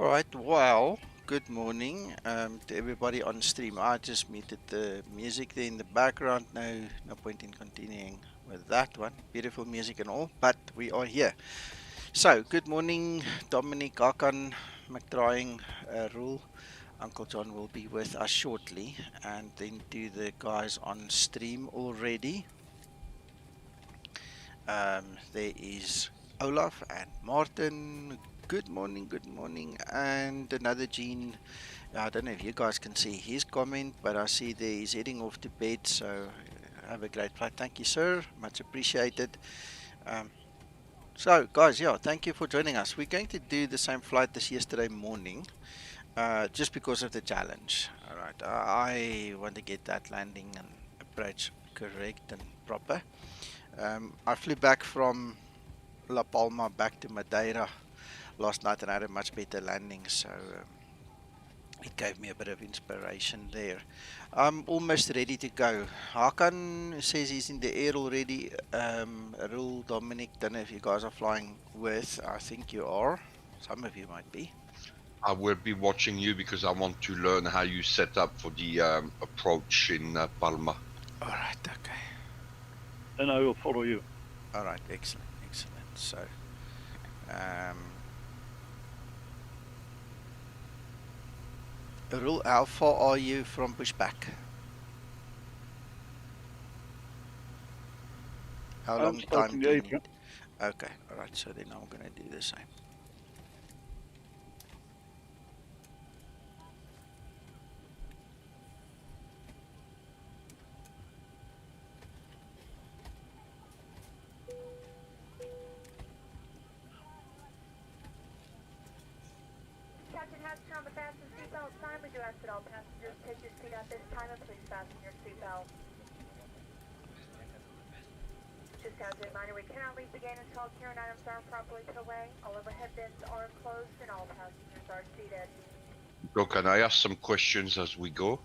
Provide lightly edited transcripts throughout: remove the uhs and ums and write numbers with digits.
All right, well, good morning to everybody on stream. I just muted the music there in the background. No point in continuing with that one. Beautiful music and all, but we are here. So, good morning, Dominic, Akan, McDrying, Rule. Uncle John will be with us shortly, and then to the guys on stream already. There is Olaf and Martin. Good morning, and another Gene. I don't know if you guys can see his comment, but I see there he's heading off to bed. So have a great flight. Thank you, sir. Much appreciated. Um, so, guys, yeah, thank you for joining us. We're going to do the same flight as yesterday morning, just because of the challenge. All right, I want to get that landing and approach correct and proper. I flew back from La Palma back to Madeira last night and I had a much better landing, so it gave me a bit of inspiration there. I'm almost ready to go. Hakan says he's in the air already. Rule, Dominic, don't know if you guys are flying with. I think you are. Some of you might be. I will be watching you because I want to learn how you set up for the approach in Palma. All right, okay. And I will follow you. All right, excellent, excellent. So, Rule, how far are you from pushback? How I'm long time starting do the you APM. need? Okay, all right, so then I'm going to do the same. Captain Hudson on the fasten seatbelt sign. We do ask that all passengers take your seat at this time and please fasten your seatbelt. Just as a reminder, we cannot leave the gate until all carrying items are properly put away. All overhead bins are closed and all passengers are seated. So can I ask some questions as we go?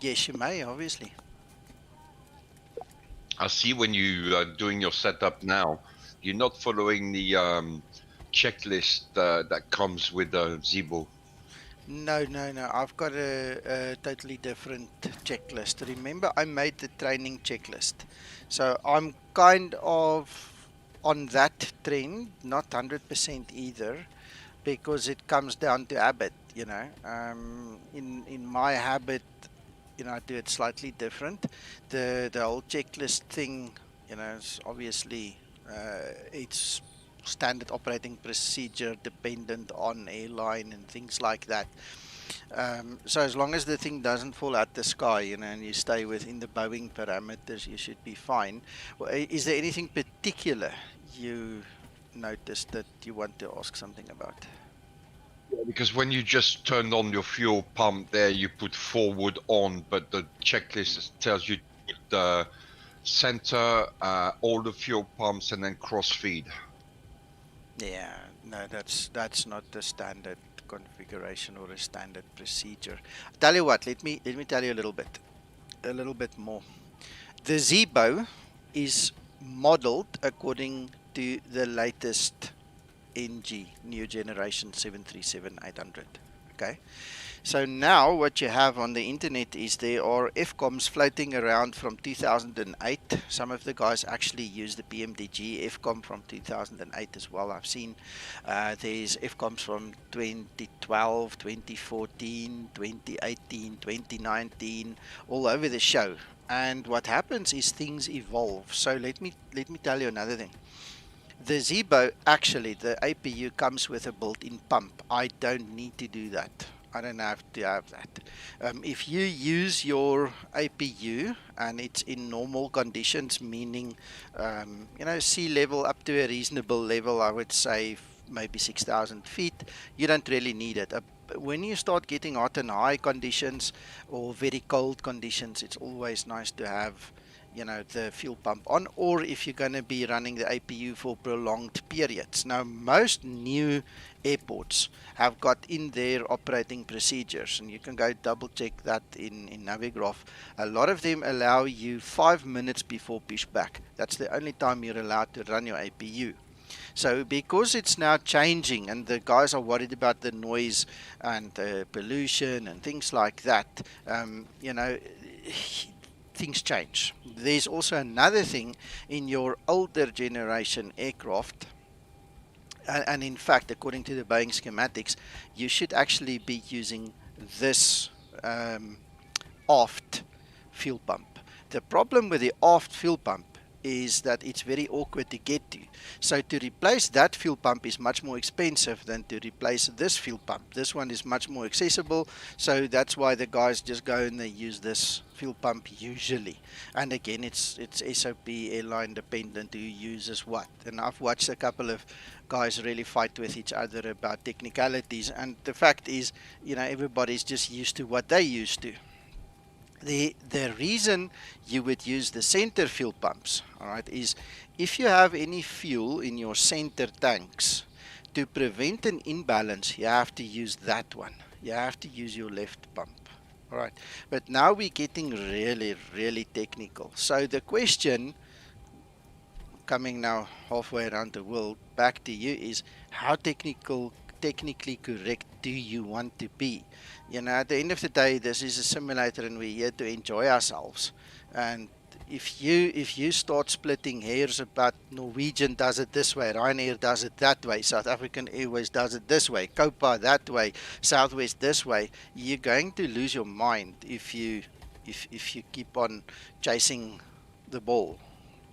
Yes, you may, obviously. I see when you are doing your setup now, you're not following the checklist that comes with the Zibo. No. I've got a totally different checklist. Remember, I made the training checklist. So I'm kind of on that trend, not 100% either, because it comes down to habit, you know. In my habit, you know, I do it slightly different. The whole checklist thing, you know, is obviously it's standard operating procedure dependent on airline and things like that. So as long as the thing doesn't fall out the sky, you know, and you stay within the Boeing parameters, you should be fine. Well, is there anything particular you noticed that you want to ask something about? Because when you just turned on your fuel pump there, you put forward on, but the checklist tells you to put the center, all the fuel pumps, and then cross feed. Yeah, no, that's not the standard configuration or a standard procedure. Tell you what, let me tell you a little bit more. The Zibo is modeled according to the latest NG, new generation 737-800. Okay, so now what you have on the internet is there are FCOMs floating around from 2008. Some of the guys actually use the PMDG FCOM from 2008 as well. I've seen there's FCOMs from 2012, 2014, 2018, 2019, all over the show. And what happens is things evolve. So let me tell you another thing. The Zibo, actually, the APU comes with a built-in pump. I don't need to do that. I don't have to have that. If you use your APU and it's in normal conditions, meaning, you know, sea level up to a reasonable level, I would say maybe 6,000 feet, you don't really need it. When you start getting hot and high conditions or very cold conditions, it's always nice to have, you know, the fuel pump on, or if you're going to be running the APU for prolonged periods. Now, most new airports have got in their operating procedures, and you can go double check that in Navigraph. A lot of them allow you 5 minutes before pushback. That's the only time you're allowed to run your APU. So because it's now changing and the guys are worried about the noise and pollution and things like that, you know, things change. There's also another thing in your older generation aircraft, and in fact, according to the Boeing schematics, you should actually be using this aft fuel pump. The problem with the aft fuel pump is that it's very awkward to get to. So to replace that fuel pump is much more expensive than to replace this fuel pump. This one is much more accessible, so that's why the guys just go and they use this fuel pump usually. And again, it's SOP airline dependent who uses what. And I've watched a couple of guys really fight with each other about technicalities, and the fact is, you know, everybody's just used to what they used to. The reason you would use the center fuel pumps, all right, is if you have any fuel in your center tanks, to prevent an imbalance, you have to use that one. You have to use your left pump. All right, but now we're getting really, really technical. So the question, coming now halfway around the world, back to you is, how technically correct do you want to be? You know, at the end of the day, this is a simulator and we're here to enjoy ourselves. And if you start splitting hairs about Norwegian does it this way, Ryanair does it that way, South African Airways does it this way, Copa that way, Southwest this way, you're going to lose your mind if you keep on chasing the ball.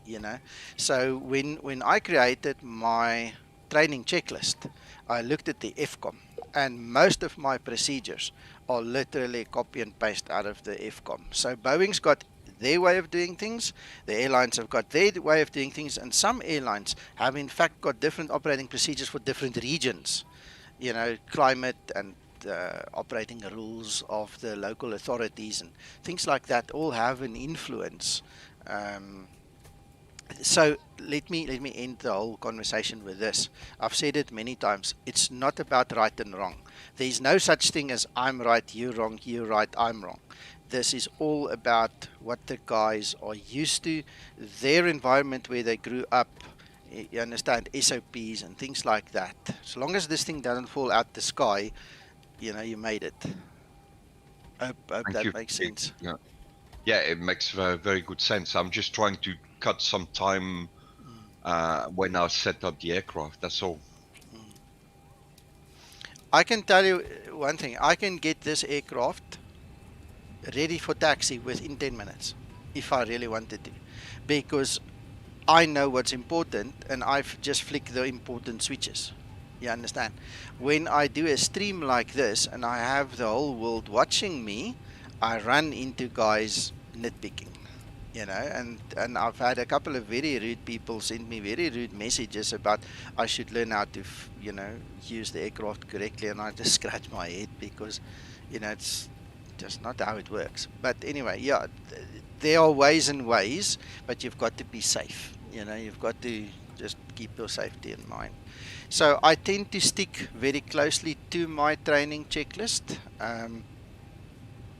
You know, so when I created my training checklist, I looked at the FCOM, and most of my procedures are literally copy and paste out of the FCOM. So Boeing's got their way of doing things, the airlines have got their way of doing things, and some airlines have in fact got different operating procedures for different regions. You know, climate and operating rules of the local authorities and things like that all have an influence. So let me end the whole conversation with this. I've said it many times. It's not about right and wrong. There's no such thing as I'm right, you're wrong, you're right, I'm wrong. This is all about what the guys are used to, their environment where they grew up. You understand, SOPs and things like that. As long as this thing doesn't fall out the sky, you know, you made it. Hope that makes sense. Yeah, it makes very good sense. I'm just trying to cut some time when I set up the aircraft, that's all. I can tell you one thing. I can get this aircraft ready for taxi within 10 minutes if I really wanted to, because I know what's important and I've just flicked the important switches. You understand? When I do a stream like this and I have the whole world watching me, I run into guys nitpicking, you know, and I've had a couple of very rude people send me very rude messages about I should learn how to, you know, use the aircraft correctly, and I just scratch my head because, you know, it's just not how it works. But anyway, yeah, there are ways and ways, but you've got to be safe, you know, you've got to just keep your safety in mind. So I tend to stick very closely to my training checklist.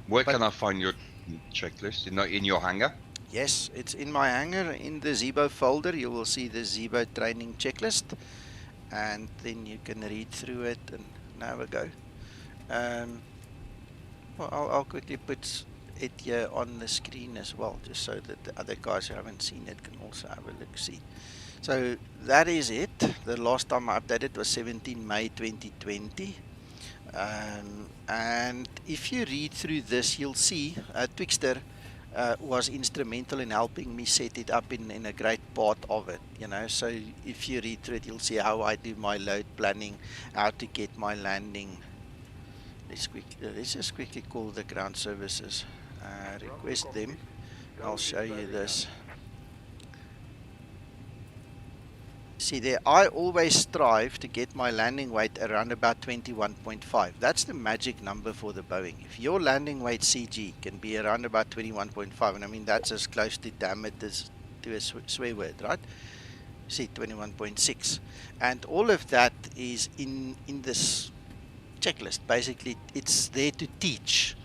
Where can I find your checklist? In your hangar? Yes, it's in my hangar. In the Zibo folder, you will see the Zibo training checklist, and then you can read through it and have a go. Well, I'll quickly put it here on the screen as well, just so that the other guys who haven't seen it can also have a look-see. So that is it. The last time I updated was 17 May 2020. And if you read through this, you'll see Twixter was instrumental in helping me set it up in a great part of it, you know. So if you read through it, you'll see how I do my load planning, how to get my landing. Let's just quickly call the ground services, request them. I'll show you this. See there, I always strive to get my landing weight around about 21.5. That's the magic number for the Boeing. If your landing weight CG can be around about 21.5, and I mean that's as close to damn it as to a swear word, right? See, 21.6. And all of that is in this checklist. Basically, it's there to teach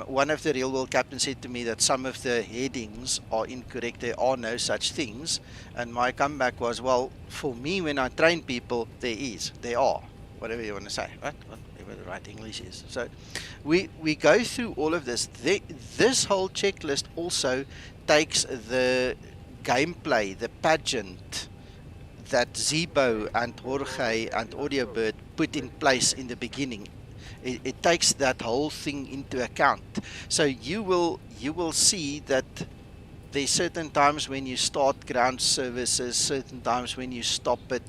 one of the real world captains said to me that some of the headings are incorrect. There are no such things. And my comeback was, well, for me, when I train people, there are, whatever you want to say, right? Whatever the right English is. So we go through all of this. This whole checklist also takes the gameplay, the pageant that Zibo and Jorge and Audiobird put in place in the beginning. It takes that whole thing into account. So you will see that there's certain times when you start ground services, certain times when you stop it.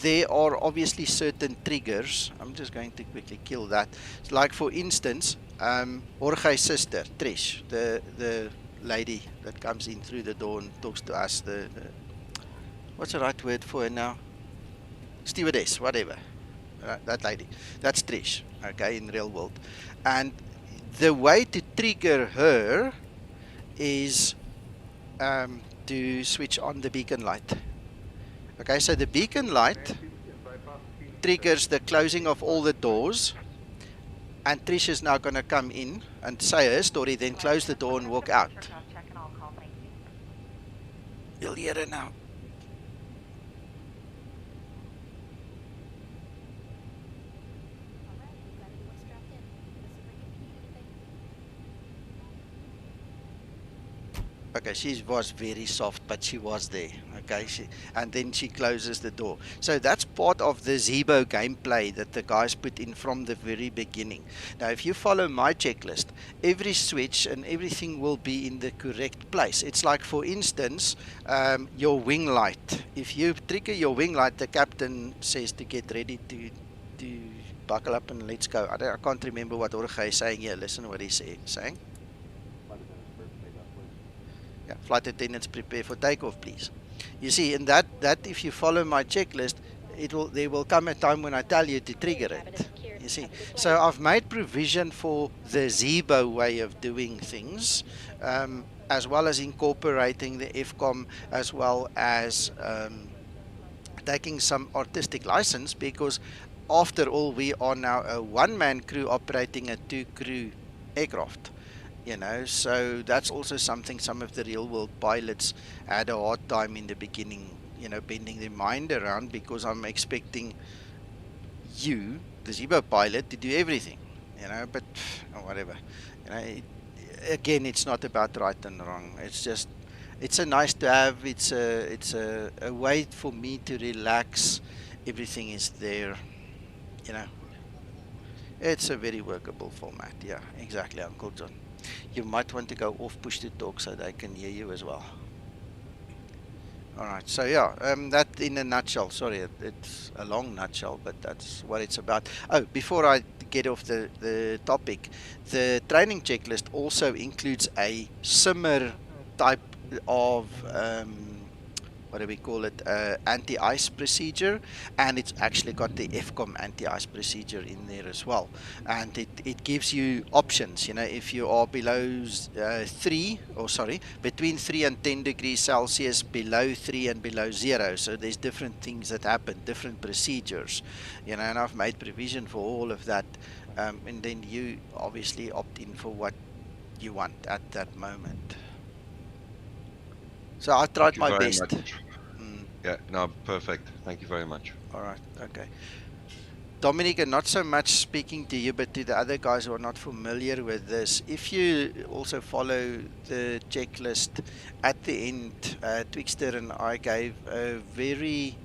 There are obviously certain triggers. I'm just going to quickly kill that. Like for instance, Jorge's sister, Trish, the lady that comes in through the door and talks to us, what's the right word for her now? Stewardess, whatever. That lady. That's Trish, okay, in real world. And the way to trigger her is to switch on the beacon light. Okay, so the beacon light triggers the closing of all the doors. And Trish is now going to come in and say her story, then close the door and walk out. You'll hear her now. Okay, she was very soft, but she was there. Okay, and then she closes the door. So that's part of the Zibo gameplay that the guys put in from the very beginning. Now, if you follow my checklist, every switch and everything will be in the correct place. It's like, for instance, your wing light. If you trigger your wing light, the captain says to get ready to buckle up and let's go. I can't remember what Jorge is saying here. Listen to what he's saying. Yeah, flight attendants, prepare for takeoff, please. You see, in that if you follow my checklist, there will come a time when I tell you to trigger it. You see, so I've made provision for the Zibo way of doing things, as well as incorporating the FCOM, as well as taking some artistic license, because after all, we are now a one-man crew operating a two-crew aircraft. You know, so that's also something some of the real world pilots had a hard time in the beginning, you know, bending their mind around, because I'm expecting you, the Zibo pilot, to do everything, you know, but whatever. You know, again, it's not about right and wrong. It's just, it's a nice to have. It's a way for me to relax. Everything is there, you know. It's a very workable format. Yeah, exactly, Uncle John. You might want to go off push to talk so they can hear you as well. Alright, so yeah, that in a nutshell. Sorry, it's a long nutshell, but that's what it's about. Oh, before I get off the topic, the training checklist also includes a simmer type of what do we call it, anti-ice procedure, and it's actually got the FCOM anti-ice procedure in there as well, and it gives you options. You know, if you are below between 3 and 10 degrees Celsius, below 3 and below 0, so there's different things that happen, different procedures, you know, and I've made provision for all of that, and then you obviously opt in for what you want at that moment. So I tried my best. Yeah, no, perfect. Thank you very much. All right, okay. Dominic, and not so much speaking to you, but to the other guys who are not familiar with this, if you also follow the checklist at the end, Twixter and I gave a very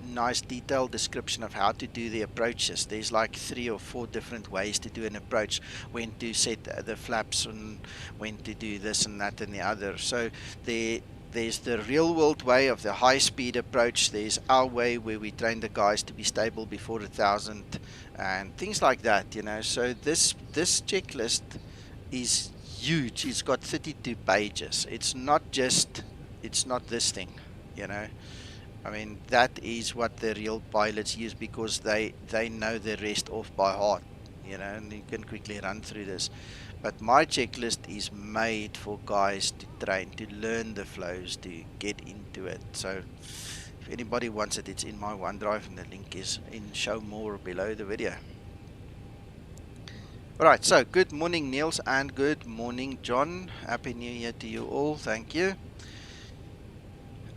nice detailed description of how to do the approaches. There's like 3 or 4 different ways to do an approach, when to set the flaps and when to do this and that and the other. So there's the real world way of the high speed approach. There's our way where we train the guys to be stable before 1,000 and things like that, you know. So this checklist is huge. It's got 32 pages. It's not this thing, you know. I mean, that is what the real pilots use, because they know the rest off by heart, you know, and you can quickly run through this. But my checklist is made for guys to train, to learn the flows, to get into it. So if anybody wants it, it's in my OneDrive, and the link is in show more below the video. Right, so good morning, Niels, and good morning, John. Happy New Year to you all. Thank you.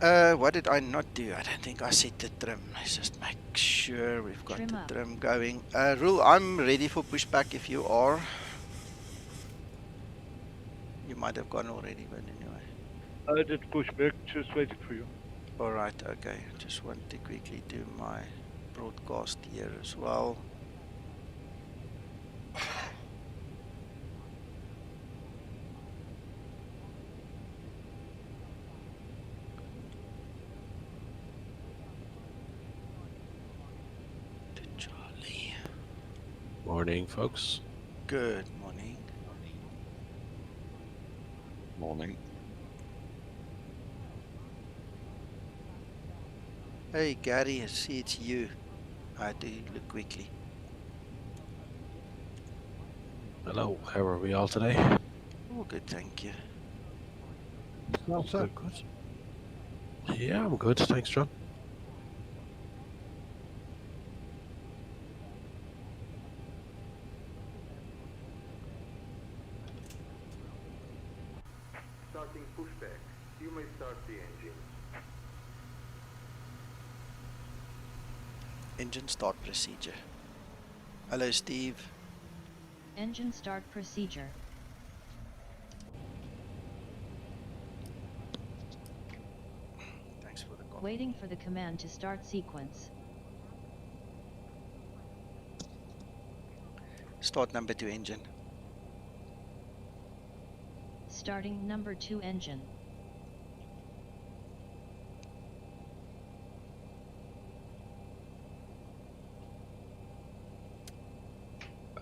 What did I not do? I don't think I set the trim. Let's just make sure we've got Trim the up. trim going. Rule, I'm ready for pushback if you are. You might have gone already, but anyway. I did push back, just waiting for you. All right, okay. Just want to quickly do my broadcast here as well. To Charlie. Morning, folks. Good morning. Morning. Hey, Gary, I see it's you. I had to look quickly. Hello, how are we all today? Oh, good, thank you. Well, sir. Good, good. Yeah, I'm good. Thanks, John. Starting pushback. You may start the engine. Engine start procedure. Hello, Steve. Engine start procedure. Thanks for the call. Waiting for the command to start sequence. Start number 2 engine. Starting number 2 engine.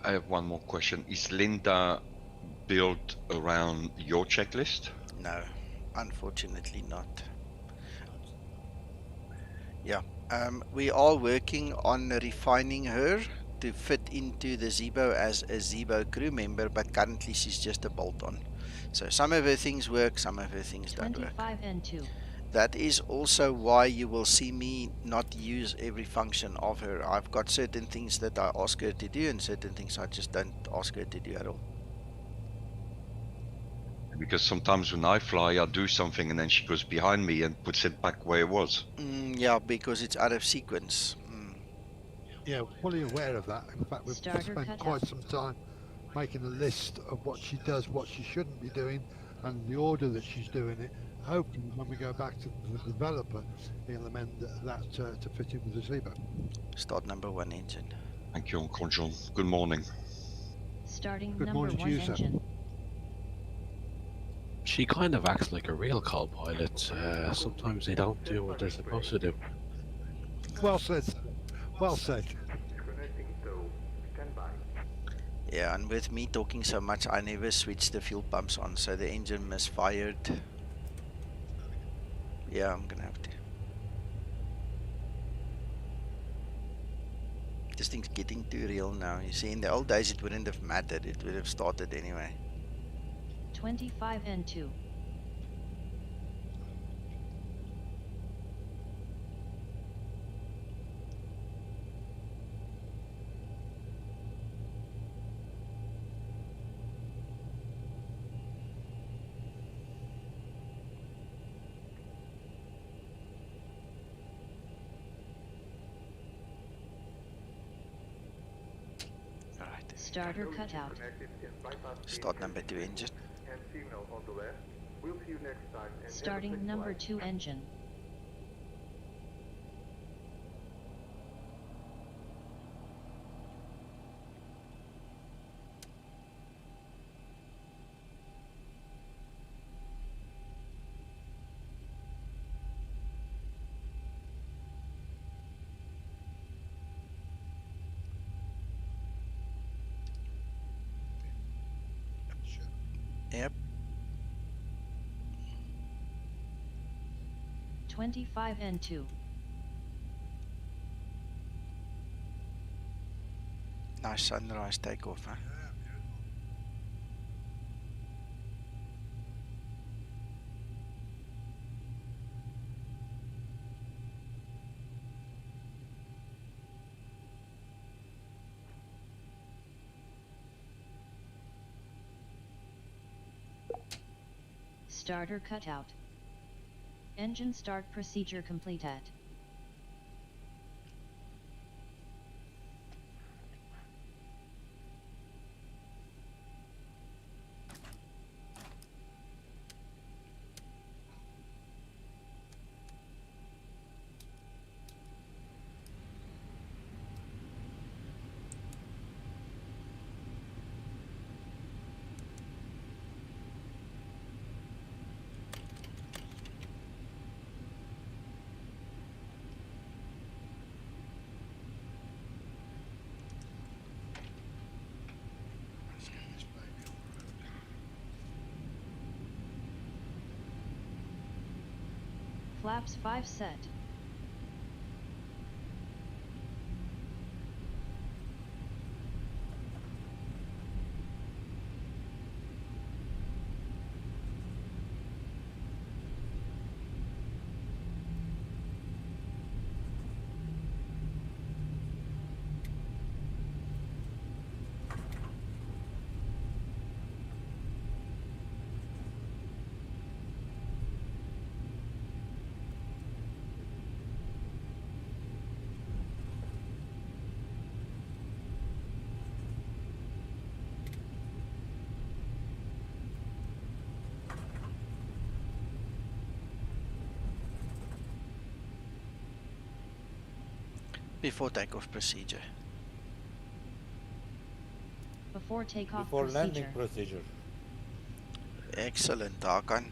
I have one more question. Is Linda built around your checklist? No, unfortunately not. Yeah, we are working on refining her to fit into the Zibo as a Zibo crew member, but currently she's just a bolt-on. So some of her things work, some of her things don't work. 25 N2. That is also why you will see me not use every function of her. I've got certain things that I ask her to do and certain things I just don't ask her to do at all. Because sometimes when I fly, I do something and then she goes behind me and puts it back where it was. Yeah, because it's out of sequence. Yeah, fully aware of that. In fact, we've Starter spent cut quite out. some time making a list of what she does, what she shouldn't be doing, and the order that she's doing it. Hoping when we go back to the developer, he'll amend that to fit in with the Zibo. Start number 1 engine. Thank you, Uncle John. Good morning. Starting Good number morning to 1 you, sir. engine. She kind of acts like a real co-pilot. Sometimes they don't do what they're supposed to do. Well said, sir. Well said. Disconnecting tow. Stand by. Yeah, and with me talking so much, I never switched the fuel pumps on, so the engine misfired. Yeah, I'm gonna have to. This thing's getting too real now. You see, in the old days it wouldn't have mattered. It would have started anyway. 25 N2. Alright, Starter cut out. Connected in bypass start number 2 engine. and signal on the left. We'll see you next time. And have a Starting safe number flight. 2 engine. Yep. 25 N2. Nice sunrise takeoff, huh? Starter cutout. Engine start procedure completed. Flaps 5 set. Before takeoff procedure. Before takeoff Before procedure. landing procedure. Excellent, Hakan.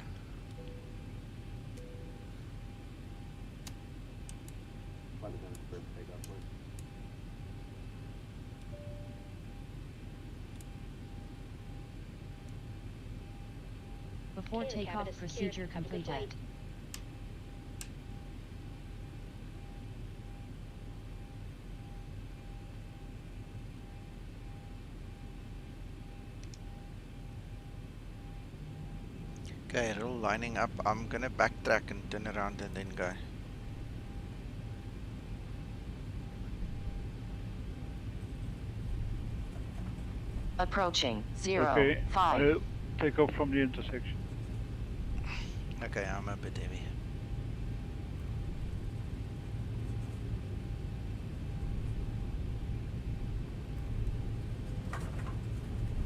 Before takeoff procedure completed. Okay, roll lining up. I'm gonna backtrack and turn around and then go. Approaching 0, Okay, 5. I'll take off from the intersection. Okay, I'm a bit heavy.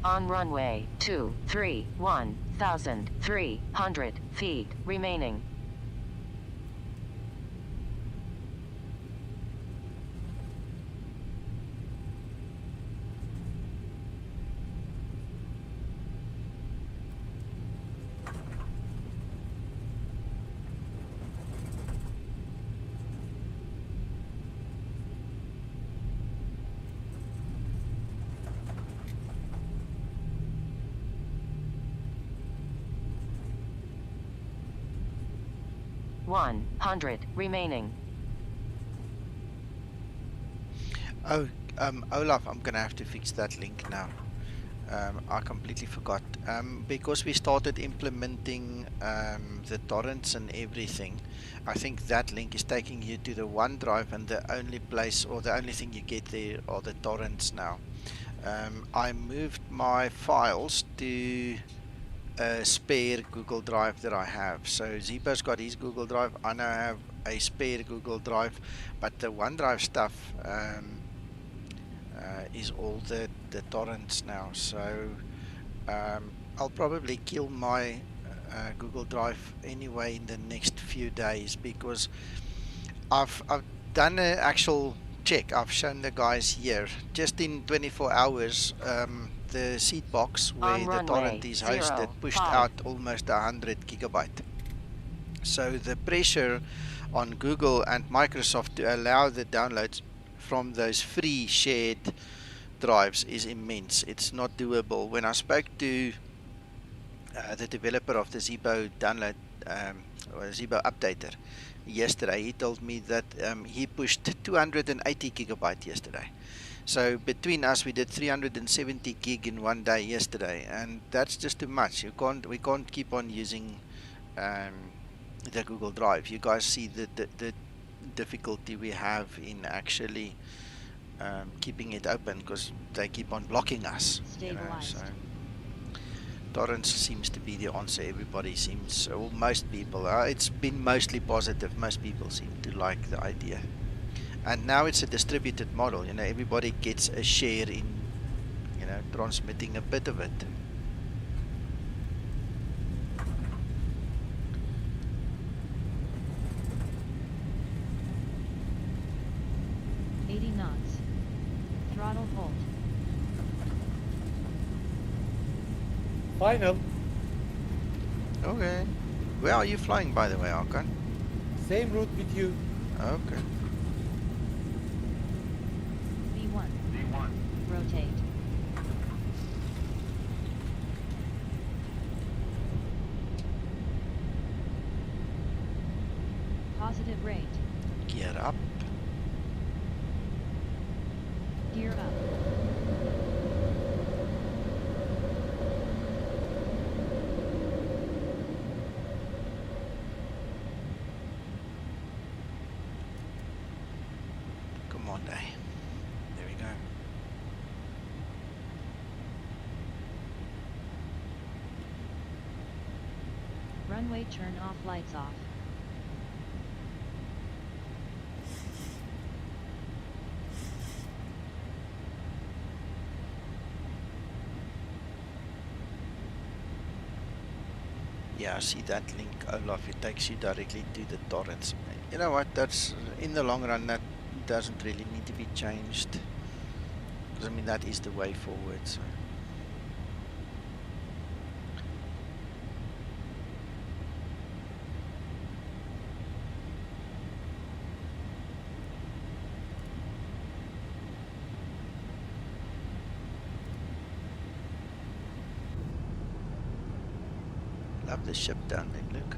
On runway 23, 1,300 feet remaining. $100 remaining. Oh, Olaf, I'm gonna have to fix that link now. I completely forgot. Because we started implementing the torrents and everything, I think that link is taking you to the OneDrive, and the only place or the only thing you get there are the torrents now. I moved my files to a spare Google Drive that I have. So Zibo's got his Google Drive. I now have a spare Google Drive, but the OneDrive stuff is all the torrents now. So I'll probably kill my Google Drive anyway in the next few days, because I've done an actual check. I've shown the guys here just in 24 hours. The seed box where the torrent is hosted pushed out almost 100 gigabyte. So the pressure on Google and Microsoft to allow the downloads from those free shared drives is immense. It's not doable. When I spoke to the developer of the Zibo download or Zibo updater yesterday, he told me that he pushed 280 gigabyte yesterday. So between us, we did 370 gig in one day yesterday, and that's just too much. We can't keep on using the Google Drive. You guys see the difficulty we have in actually keeping it open, because they keep on blocking us. You know, so Torrance seems to be the answer. Everybody seems, or most people, it's been mostly positive. Most people seem to like the idea. And now it's a distributed model. You know, everybody gets a share in, you know, transmitting a bit of it. Throttle hold. Final. Okay. Where are you flying, by the way, Arkan? Same route with you. Okay. V1. Rotate. Positive rate. Gear up. Gear up. Come on, day. There we go. Runway turn off, lights off. Yeah, I see that link, Olaf. It takes you directly to the torrents. You know what? That's in the long run. That doesn't really need to be changed. Because I mean, that is the way forward. So. Love the ship down there, look.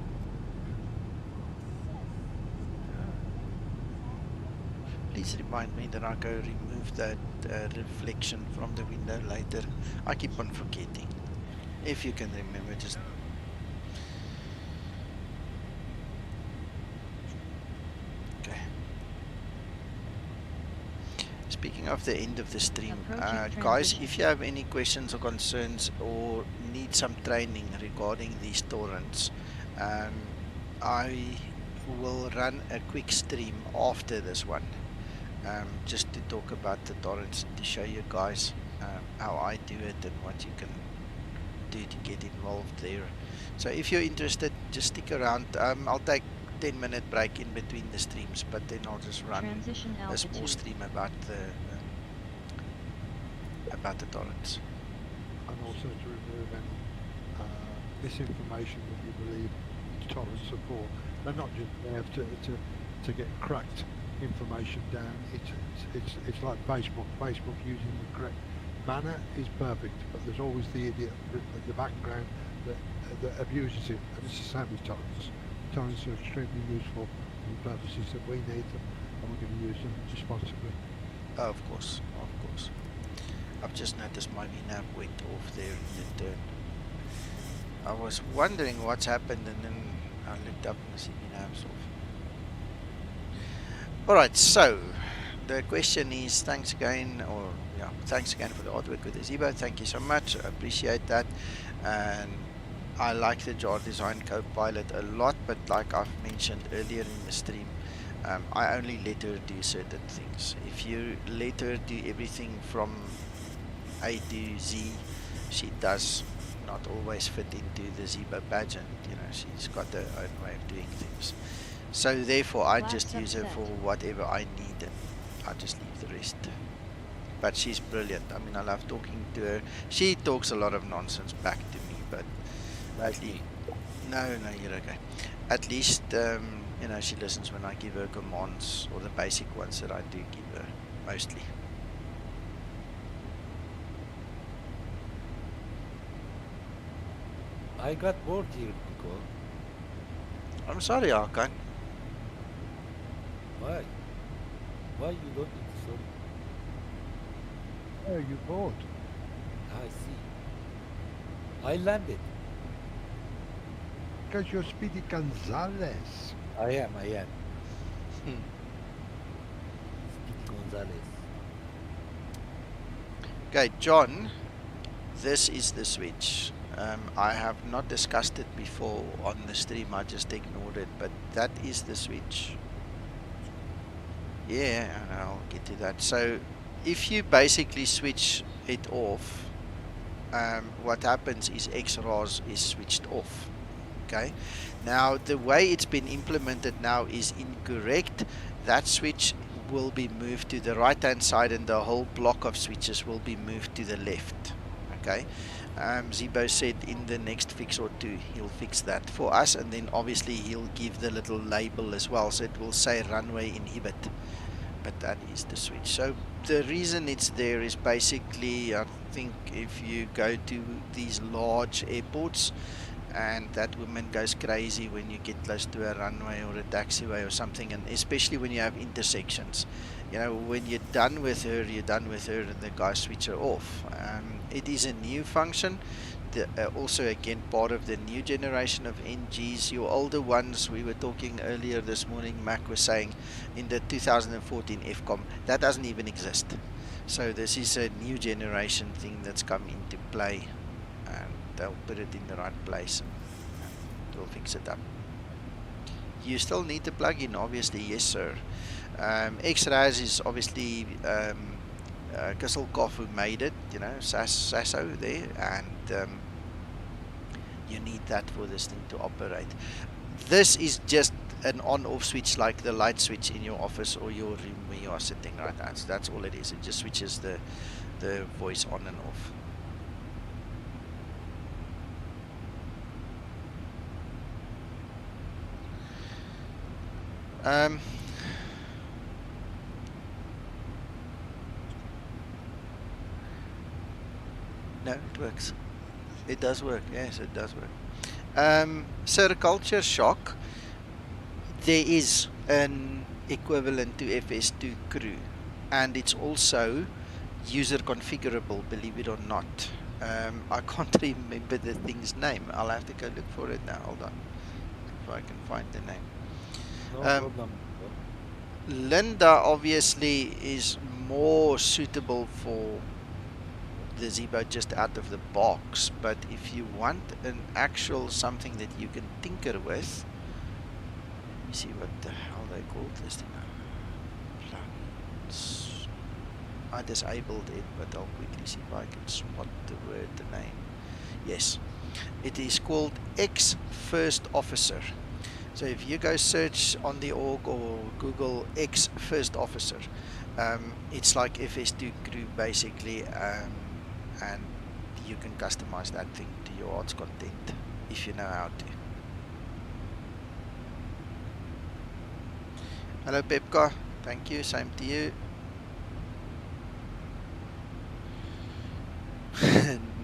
Please remind me that I go remove that reflection from the window later. I keep on forgetting. If you can remember, just... Okay. Speaking of the end of the stream, guys, if you have any questions or concerns or need some training regarding these torrents, I will run a quick stream after this one, just to talk about the torrents, to show you guys how I do it and what you can do to get involved there. So if you're interested, just stick around. I'll take 10-minute break in between the streams, but then I'll just run a small stream about the torrents. And also to remove any misinformation that you believe torrents support. They're not just there to get cracked information down. It's like Facebook. Facebook using the correct manner is perfect, but there's always the idiot in the background that abuses it, and it's the same with torrents. Torrents are extremely useful for the purposes that we need them, and we're going to use them responsibly. Of course, of course. I've just noticed my VNAV went off there in the turn. I was wondering what's happened, and then I looked up and the VNAV's off. Alright, so the question is, thanks again for the artwork with the Zibo. Thank you so much, I appreciate that. And I like the jar design co-pilot a lot, but like I've mentioned earlier in the stream, I only let her do certain things. If you let her do everything from A to Z, she does not always fit into the Zibo pageant. You know, she's got her own way of doing things. So therefore I just use her for whatever I need, and I just leave the rest. But she's brilliant. I mean, I love talking to her. She talks a lot of nonsense back to me, but at least, no, you're okay. At least, you know, she listens when I give her commands, or the basic ones that I do give her, mostly. I got bored here, Nicole. I'm sorry, Arkan. Why? Why you don't need to sorry? Oh, you bored? I see. I landed. Because you're Speedy Gonzales. I am. Speedy Gonzales. Okay, John, this is the switch. I have not discussed it before on the stream, I just ignored it, but that is the switch. Yeah, I'll get to that. So if you basically switch it off, what happens is XRAS is switched off. Okay, now the way it's been implemented now is incorrect. That switch will be moved to the right hand side and the whole block of switches will be moved to the left. Okay, Zibo said in the next fix or two he'll fix that for us, and then obviously he'll give the little label as well, so it will say runway inhibit, but that is the switch. So the reason it's there is basically, I think if you go to these large airports, and that woman goes crazy when you get close to a runway or a taxiway or something, and especially when you have intersections, you know, when you're done with her, you're done with her, and the guys switch her off. It is a new function, also again part of the new generation of NGs. Your older ones, we were talking earlier this morning, Mac was saying in the 2014 FCOM, that doesn't even exist. So this is a new generation thing that's come into play, and they'll put it in the right place and we'll fix it up. You still need the plugin, obviously, yes sir. X-Raz is obviously Kisselkoff who made it, you know, Sasso there, and you need that for this thing to operate. This is just an on-off switch, like the light switch in your office or your room where you are sitting right now. So that's all it is. It just switches the voice on and off. No, it works. It does work. Yes, it does work. Sir, culture shock. There is an equivalent to FS2 crew, and it's also user configurable, believe it or not. I can't remember the thing's name. I'll have to go look for it now. Hold on, if I can find the name. No problem. Linda obviously is more suitable for the Zibo just out of the box, but if you want an actual something that you can tinker with, let me see what the hell they called this thing. Plugins. I disabled it, but I'll quickly see if I can spot the word, the name. Yes, it is called X First Officer. So if you go search on the org or Google X First Officer, it's like FS2 crew basically, and you can customize that thing to your heart's content if you know how to. Hello Pepka, thank you, same to you.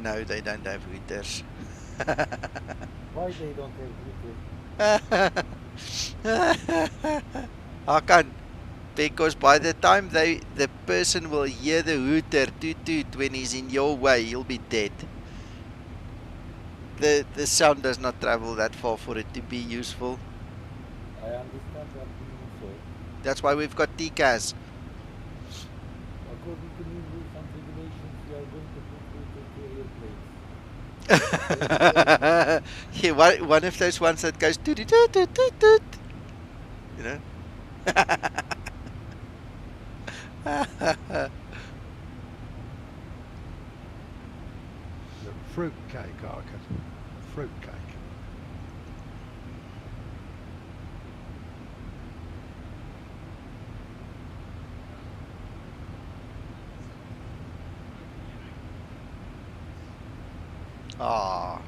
No, they don't have hooters. Why they don't have hooters? Hakan, because by the time the person will hear the hooter toot toot when he's in your way, he'll be dead. The sound does not travel that far for it to be useful. I understand what you mean, so. That's why we've got TCAS. According to new rules and regulations, we are going to put hooters to airplanes. Yeah, one of those ones that goes toot toot toot toot toot. You know? Fruitcake, Arkin. Fruitcake. Ah.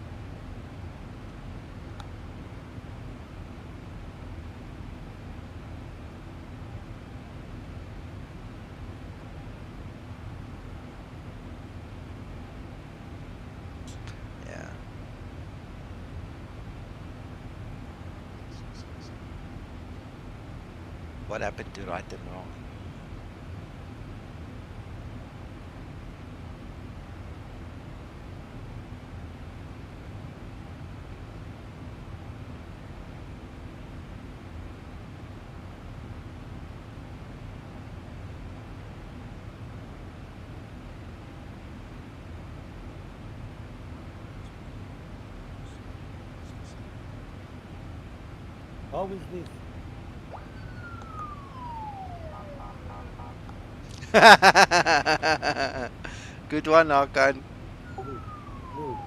Yeah. What happened to right and wrong? How is this? Good one, Hakan. Look, look.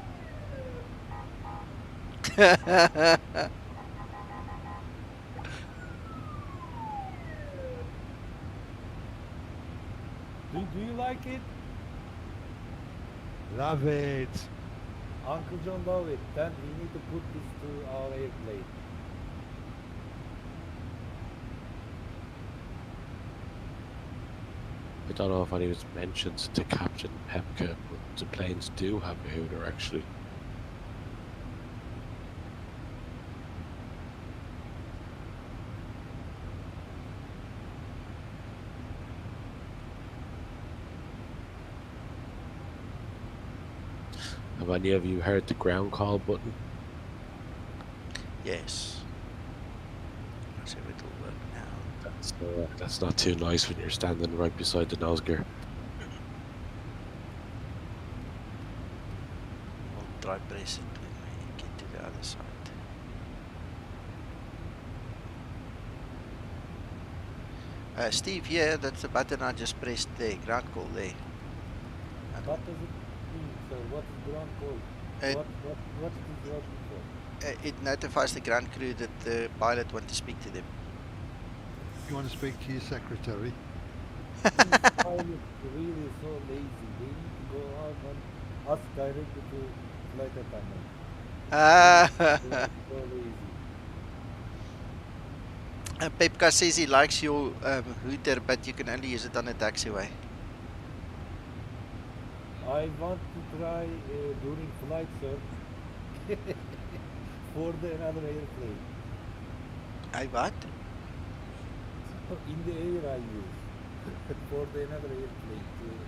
Do you like it? Love it. Uncle John love it. Then we need to put this to our airplane. I don't know if any was mentioned to Captain Pepka, but the planes do have a hooter actually. Have any of you heard the ground call button? Yes. Let's see if it'll work now. That's not too nice when you're standing right beside the nose gear. We'll try press it when we get to the other side. Steve, yeah, that's the button I just pressed there. Ground call there. What does it mean, sir? What is ground call? It, What is it working for? it notifies the ground crew that the pilot wants to speak to them. You want to speak to your secretary? These pilots really so lazy. They need to go out and ask directly to flight attendant. They are so lazy. Pepka says he likes your hooter, but you can only use it on a taxiway. I want to try during flight, sir. For another airplane. I what? In the air I use. For another airplane too.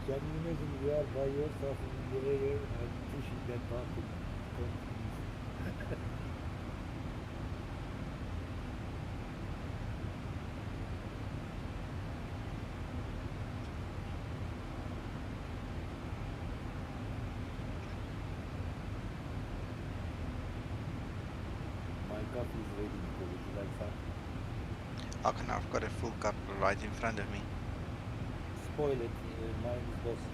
Can you imagine you are by yourself in the air and pushing that button? My cup is ready. Would you like some? How can I've got a full cup right in front of me? Spoil it. Mine is best.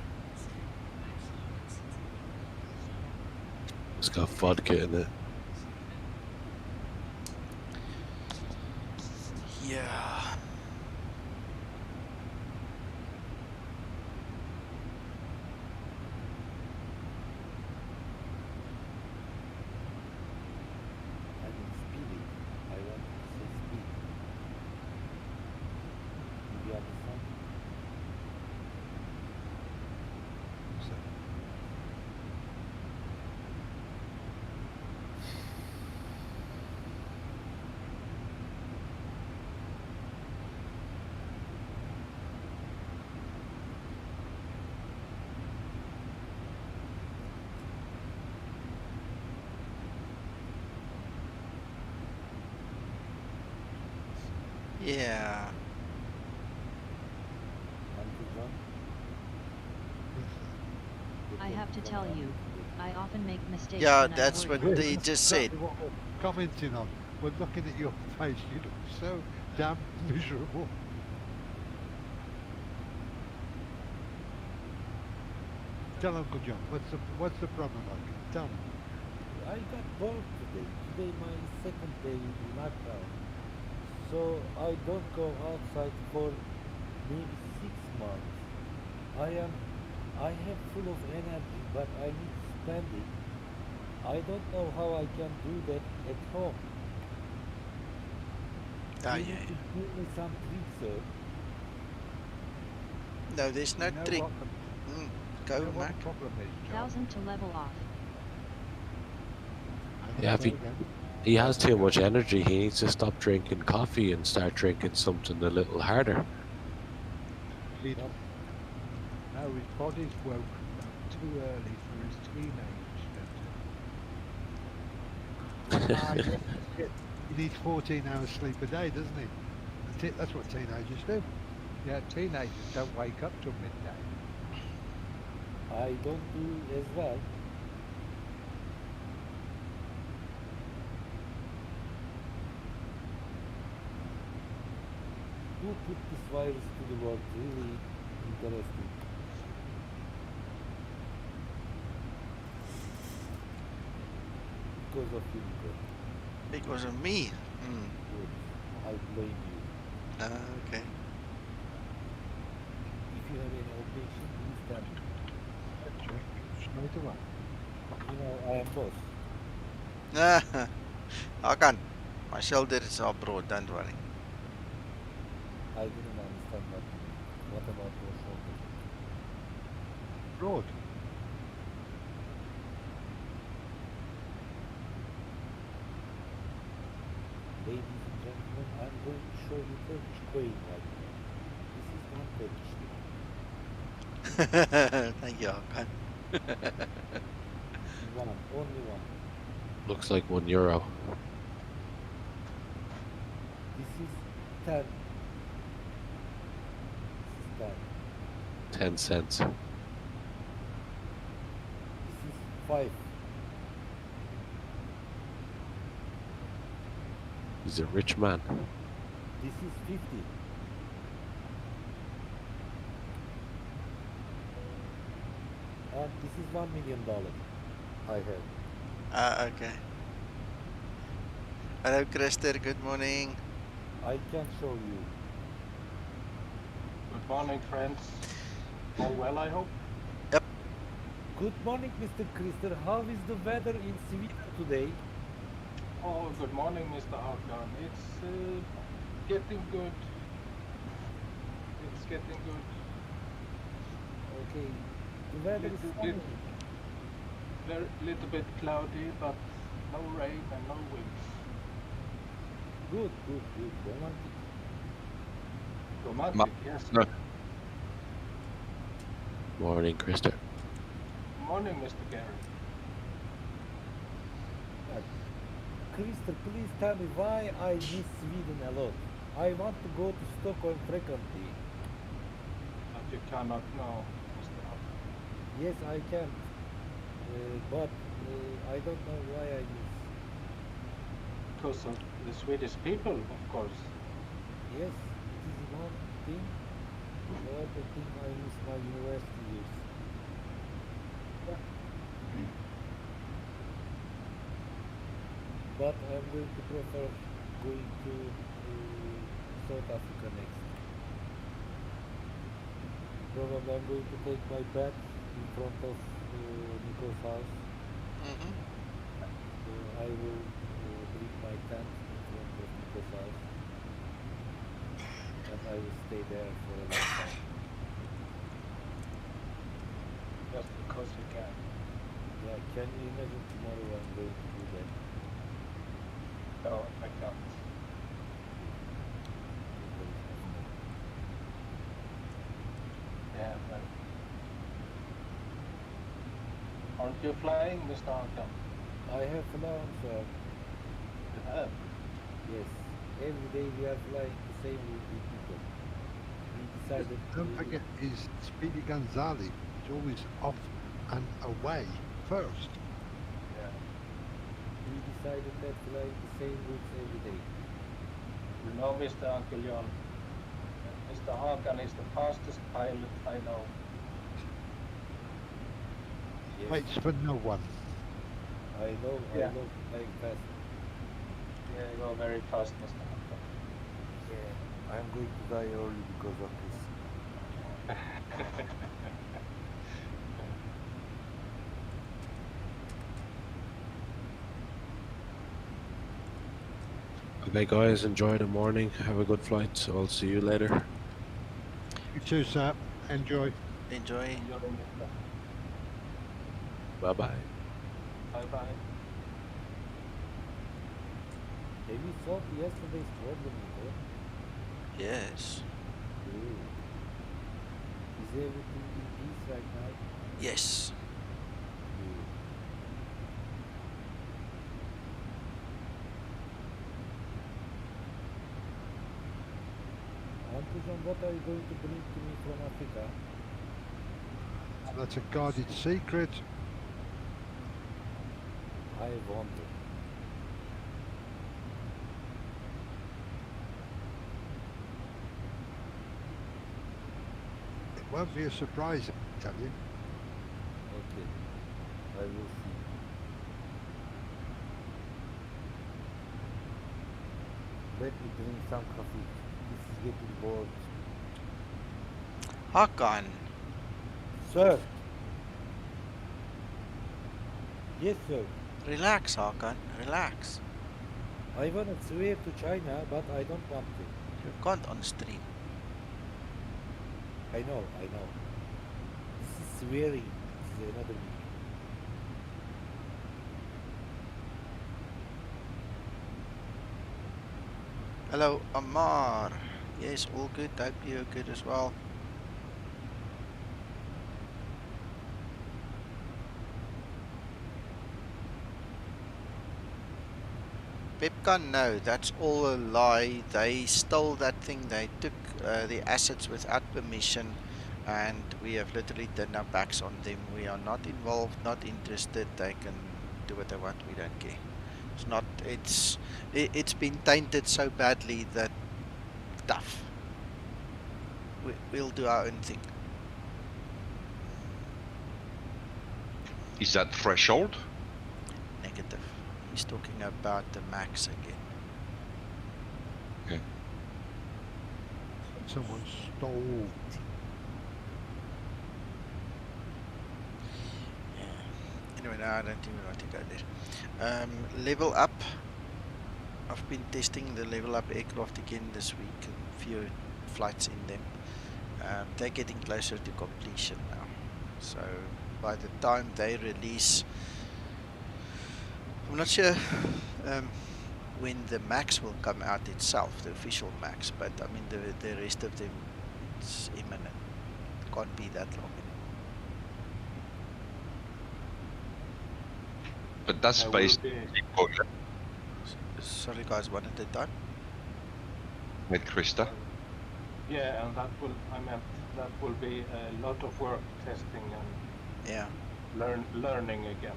It's got vodka in it. Yeah. I mean speedy. I want to say speed. Do you understand? So, Yeah. Uncle John? I have to tell you, I often make mistakes. Yeah, when I'm that's worried. what they just said. exactly what we're commenting on. We're looking at your face. You look so damn miserable. Tell Uncle John, what's the problem, Uncle? Tell me. I got bored today. Today my second day in lockdown. So I don't go outside for maybe 6 months. I have full of energy, but I need to spend it. I don't know how I can do that at home. Ah, You yeah. need to give me some tricks, sir. No, there's no You know trick. what Mm, you go, know what Mac. the problem is, John? 1000 to level off. Yeah, if he has too much energy, he needs to stop drinking coffee and start drinking something a little harder. Lead What? No, his body's woken up too early for his teenage. Ah, yes, yes. He needs 14 hours sleep a day, doesn't he? That's what teenagers do. Yeah, teenagers don't wake up till midday. I don't do as well. who put this virus to the world? Really interesting. Because of you, Nico. Because of me. Hmm. Yes, I blame you. Okay. If you have any objection, please tell me. Check straight away. You know, I am boss. Hakan, my shoulder is abroad, don't worry. I didn't understand what you mean. What about your shoulder? Broad. Ladies and gentlemen, I'm going to show you Turkish coin right now. This is one Turkish lira. Thank you, Hakan. One, only one. Looks like €1. This is 10. This is 10. 10 cents. This is 5. He's a rich man. This is 50. And this is $1 million I have. Okay. Hello, Krister. Good morning. I can show you. Good morning, friends. All well, I hope. Good morning, Mr. Krister. How is the weather in Sweden today? Oh, good morning, Mr. Hakan. It's getting good. It's getting good. Okay. The weather is sunny. Very little bit cloudy, but no rain and no winds. Good, good, good. Romantic. Romantic, yes. No. Morning, Krister. Morning, Mr. Gary. Krister, please tell me why I miss Sweden a lot. I want to go to Stockholm frequently. But you cannot know, Mr. Hakan. Yes, I can. But I don't know why I miss. Because of the Swedish people, of course. Yes, it is one thing. The other thing, I miss my university years. But I'm going to prefer going to South Africa next. Probably I'm going to take my bed in front of Nico's house. Mm-hmm. I will bring my tent in front of Nico's house. And I will stay there for a long time. Just because you can. Yeah, can you imagine tomorrow I'm going to do that? No, I can't. Yeah, well. Aren't you flying, Mr. Hakan? I have flown, sir. You have? Yes. Every day we are flying the same route with people. We decided Don't forget is Speedy Gonzalez. It's always off and away first. Yeah. we decided that flying the same routes every day. You know, Mr. Uncle John, Mr. Hakan is the fastest pilot I know. Yes. Waits for no one. I know, Yeah. I know flying fast. Yeah, you go very fast, Mr. Hakan. Yeah. I'm going to die early because of this. Okay, guys, enjoy the morning. Have a good flight. I'll see you later. You too, sir. Enjoy. Enjoy. Enjoy, Mr. Bye bye. Bye-bye. Have you solved yesterday's problem, Nico? Yes. Good. Is everything in peace right now? Yes. Good. Anton, what are you going to bring to me from Africa? That's a guarded secret. I wonder. Won't be a surprise, I tell you. Okay, I will see. Let me drink some coffee. This is getting bored. Hakan, Sir. Yes, sir. relax, Hakan, relax. I wanna swear to China, but I don't want to. You can't on stream. I know. This is swearing. This is another meaning. Hello, Amar. Yes, all good. Hope you're good as well. Pepcon, no, that's all a lie. They stole that thing. They took the assets without permission, and we have literally turned our backs on them. We are not involved, not interested. They can do what they want. We don't care. It's not. It's been tainted so badly that tough. We'll do our own thing. Is that threshold? Negative. He's talking about the max again. Okay. Someone stole. Yeah. Anyway, no, I don't even want to go there. Level up. I've been testing the level up aircraft again this week. A few flights in them. They're getting closer to completion now. So by the time they release, I'm not sure when the max will come out itself, the official max, but I mean the rest of them, it's imminent. It can't be that long anymore. But that's based. Sorry guys, one at a time. With Krista. Yeah, and that will be a lot of work testing and Yeah. learning again.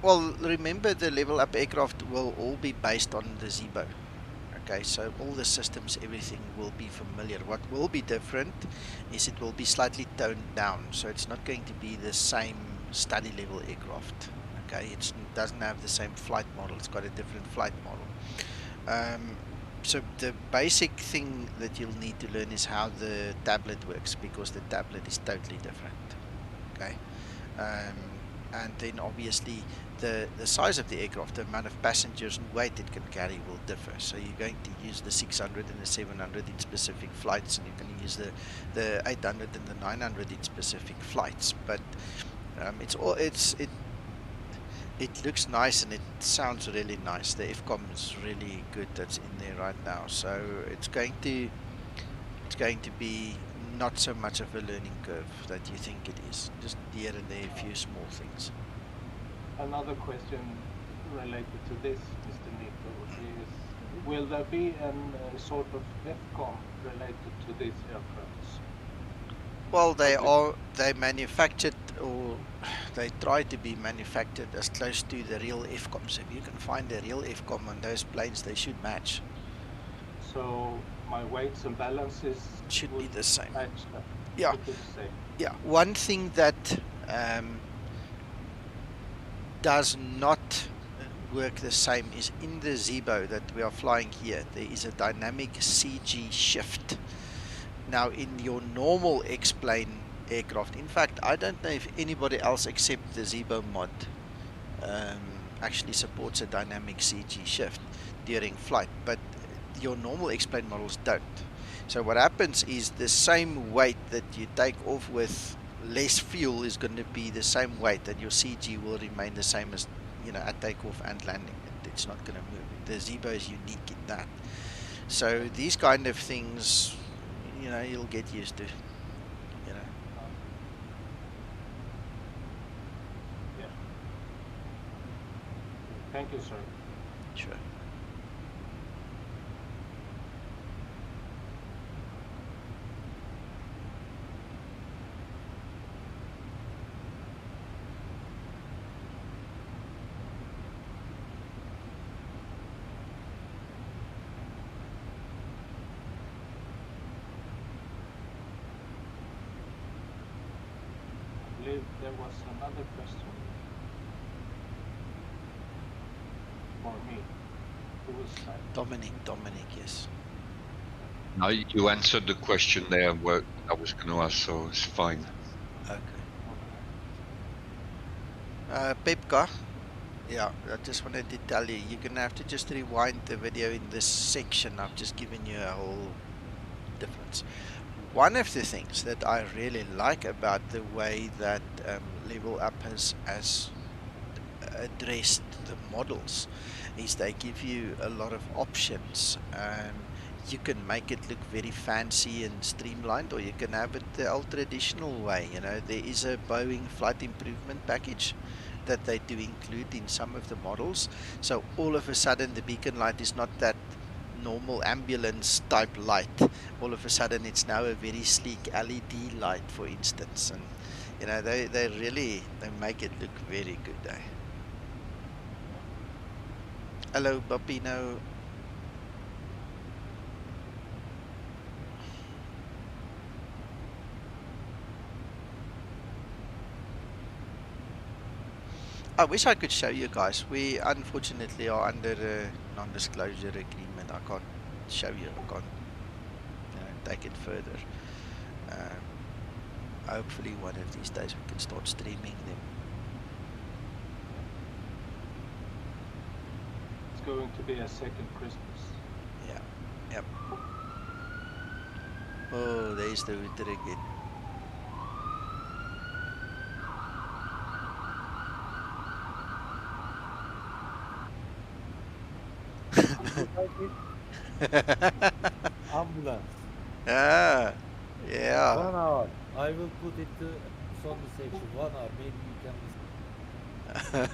Well, remember the level up aircraft will all be based on the Zibo. Okay, so all the systems, everything will be familiar. What will be different is it will be slightly toned down, so it's not going to be the same study level aircraft. Okay, it doesn't have the same flight model, it's got a different flight model. So the basic thing that you'll need to learn is how the tablet works, because the tablet is totally different. Okay, and then obviously the size of the aircraft, the amount of passengers and weight it can carry will differ. So you're going to use the 600 and the 700 in specific flights, and you're going to use the 800 and the 900 in specific flights. But it looks nice and it sounds really nice. The FCOM is really good that's in there right now. So it's going to be not so much of a learning curve that you think it is. Just here and there a few small things. Another question related to this, Mr. Nico, is will there be a sort of FCOM related to these aircrafts? Well, they manufactured, or they try to be manufactured as close to the real FCOM. So if you can find the real FCOM on those planes, they should match. So my weights and balances should be the same. Match that. Yeah. Should be the same. Yeah. One thing that does not work the same is in the Zibo that we are flying here, there is a dynamic CG shift. Now in your normal X-plane aircraft, in fact I don't know if anybody else except the Zibo mod actually supports a dynamic CG shift during flight, but your normal X-plane models don't. So what happens is the same weight that you take off with less fuel is going to be the same weight, and your CG will remain the same as, you know, at takeoff and landing. It's not going to move. The Zibo is unique in that. So these kind of things, you know, you'll get used to, you know. Yeah. Thank you, sir. Sure. believe there was another question for me. Who was that? Dominic, yes. No, you answered the question there. What I was going to ask, so it's fine. Okay. Okay. Pepka, yeah, I just wanted to tell you, you're gonna have to just rewind the video in this section. I've just given you a whole difference. One of the things that I really like about the way that Level Up has addressed the models is they give you a lot of options. You can make it look very fancy and streamlined, or you can have it the old traditional way. You know, there is a Boeing flight improvement package that they do include in some of the models. So all of a sudden the beacon light is not that normal ambulance type light. All of a sudden it's now a very sleek LED light, for instance, and you know they really make it look very good. Hello Bapino. I wish I could show you guys. We unfortunately are under a non-disclosure agreement. I can't show you. I can't, you know, take it further. Hopefully one of these days we can start streaming them. It's going to be a second Christmas. Yeah. Yep. Oh, there's the router again. Ambulance. Ah, yeah. 1 hour. I will put it on the section. 1 hour. Maybe you can listen.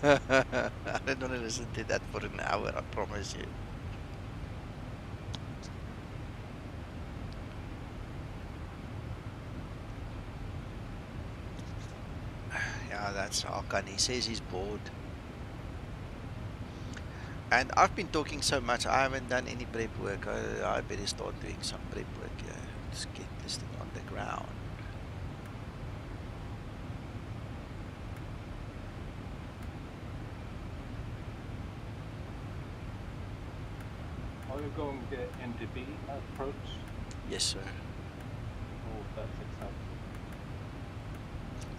I don't want to listen to that for an hour, I promise you. Yeah, that's Hakan. He says he's bored. And I've been talking so much, I haven't done any prep work. I better start doing some prep work. Yeah. Let's get this thing on the ground. Are you going the NDB approach? Yes, sir. Oh, that's exactly.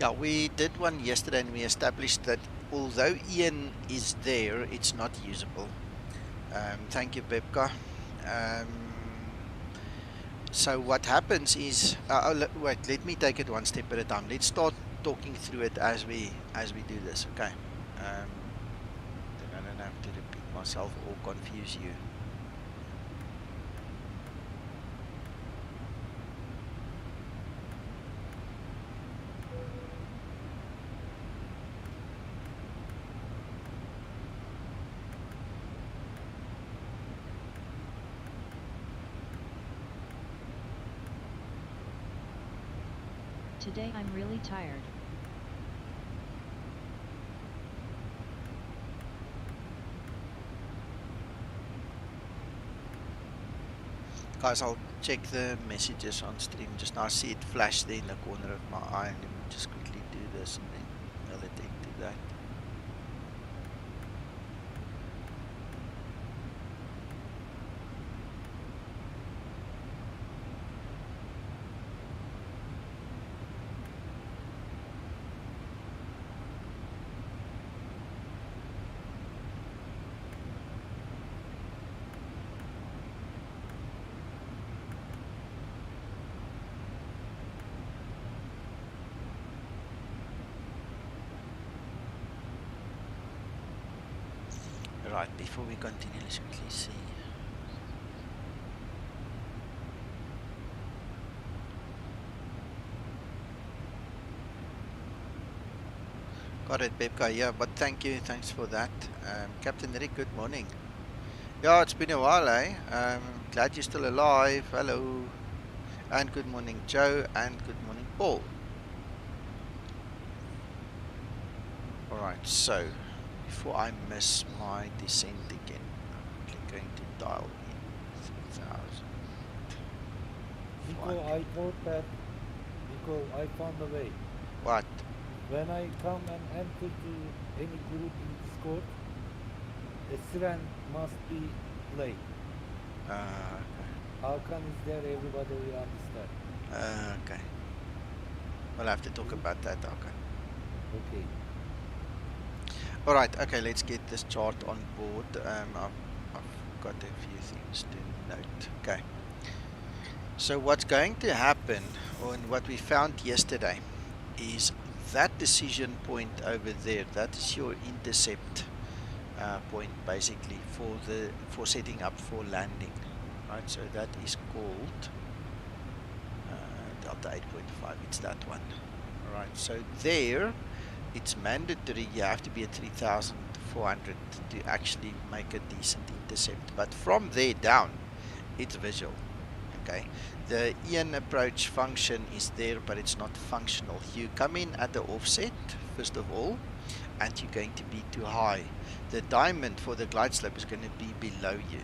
Yeah, we did one yesterday and we established that although Ian is there, it's not usable. Thank you, Pepka. So what happens is, wait, let me take it one step at a time. Let's start talking through it as we do this, okay? Then I don't have to repeat myself or confuse you. Today I'm really tired. Guys, I'll check the messages on stream just now. I see it flash there in the corner of my eye. Let me just quickly do this and then I'll attend to that. Right, before we continue, let's quickly see. Got it, Pepka. Yeah, but thank you. Thanks for that. Captain Rick, good morning. Yeah, it's been a while, eh? Glad you're still alive. Hello. And good morning, Joe. And good morning, Paul. Alright, so before I miss my descent again, I'm going to dial in 3000. Nico, I thought that. Nico, I found a way. What? when I come and enter to any group in Discord, a siren must be played. Hakan is there, everybody will understand. Okay. We'll have to talk about that, okay. Okay. Alright, okay, let's get this chart on board. I've got a few things to note. Okay. So what's going to happen, or what we found yesterday, is that decision point over there, that is your intercept point basically for setting up for landing. Right, so that is called Delta 8.5, it's that one. Alright, so there it's mandatory you have to be at 3,400 to actually make a decent intercept, but from there down it's visual. Okay, the Ian approach function is there, but it's not functional. You come in at the offset first of all, and you're going to be too high. The diamond for the glide slope is going to be below you.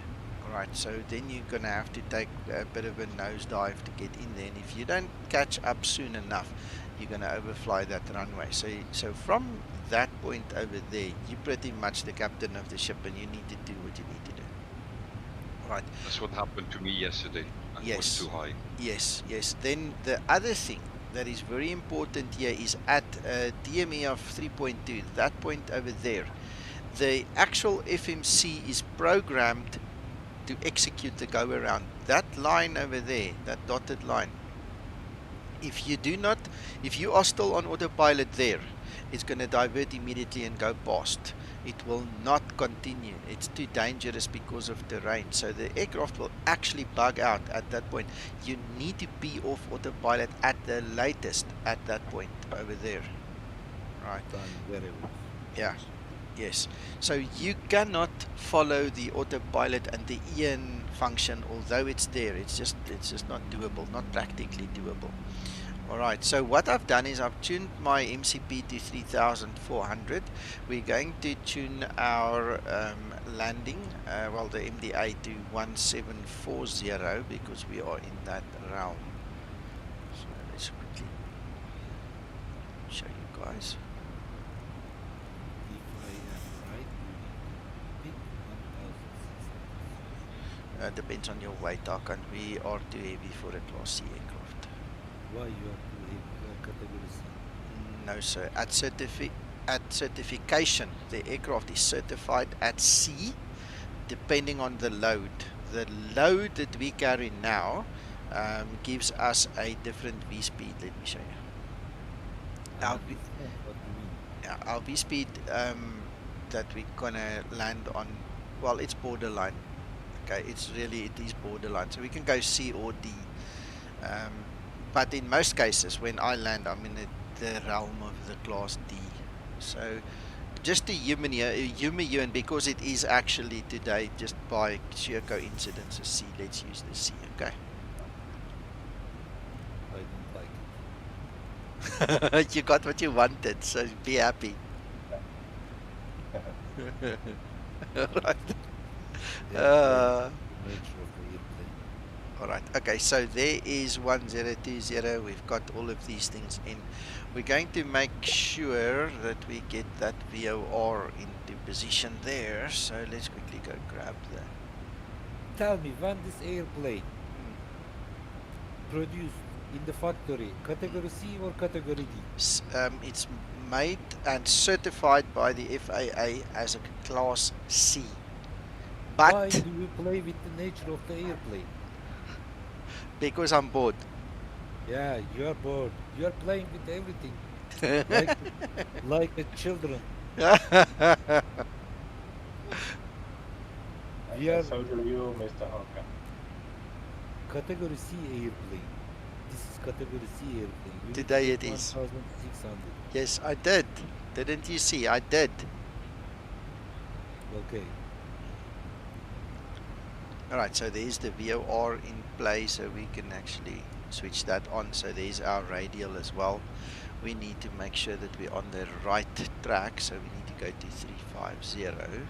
Alright, so then you're going to have to take a bit of a nosedive to get in there, and if you don't catch up soon enough, you're going to overfly that runway. So from that point over there, you're pretty much the captain of the ship, and you need to do what you need to do. Right. That's what happened to me yesterday. I was too high. Yes, yes. Then the other thing that is very important here is at DME of 3.2, that point over there, the actual FMC is programmed to execute the go around. That line over there, that dotted line, if you are still on autopilot there, it's going to divert immediately and go past. It will not continue. It's too dangerous because of terrain. So the aircraft will actually bug out at that point. You need to be off autopilot at the latest at that point over there. Right. Very well. Yeah. Yes. So you cannot follow the autopilot and the Ian function, although it's there. It's just not doable, not practically doable. Alright, so what I've done is I've tuned my MCP to 3,400. We're going to tune our landing, well, the MDA to 1740 because we are in that realm. So let's quickly show you guys. Depends on your weight, Hakan. We are too heavy for a Class C aircraft. Why you are too heavy? You are category C? No, sir. At certification, the aircraft is certified at C, depending on the load. The load that we carry now gives us a different V speed. Let me show you. Our V speed that we're gonna land on, well, it's borderline. Okay, it is borderline. So we can go C or D. But in most cases, when I land, I'm in the realm of the Class D. So just to humor you, and because it is actually today, just by sheer coincidence, a C, let's use the C, okay? I don't like it. You got what you wanted, so be happy. Right. Alright, okay, so there is 1020. We've got all of these things in. We're going to make sure that we get that VOR into position there. So let's quickly go grab the... Tell me, when this airplane produced in the factory, category C or category D? It's made and certified by the FAA as a Class C. But why do you play with the nature of the airplane? Because I'm bored. Yeah, you are bored. You are playing with everything. like the children. So do you, Mr. Hakan. Category C airplane. This is category C airplane. Today it is. 1,600. Yes, I did. Didn't you see? I did. Okay. Alright, so there's the VOR in play, so we can actually switch that on. So there's our radial as well. We need to make sure that we're on the right track, so we need to go to 350.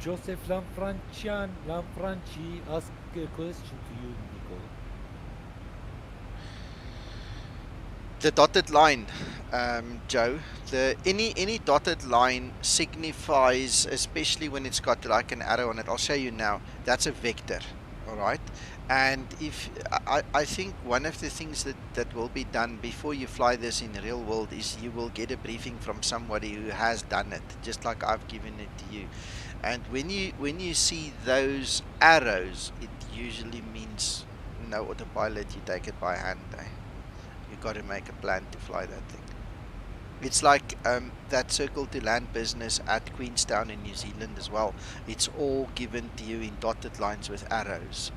Joseph Lanfranchi asked a question to you, Nico. The dotted line Joe, the any dotted line signifies, especially when it's got like an arrow on it. I'll show you now. That's a vector, all right. And if I think one of the things that will be done before you fly this in the real world is you will get a briefing from somebody who has done it, just like I've given it to you. And when you see those arrows, it usually means no autopilot. You take it by hand. You got to make a plan to fly that thing. It's like that circle to land business at Queenstown in New Zealand as well. It's all given to you in dotted lines with arrows,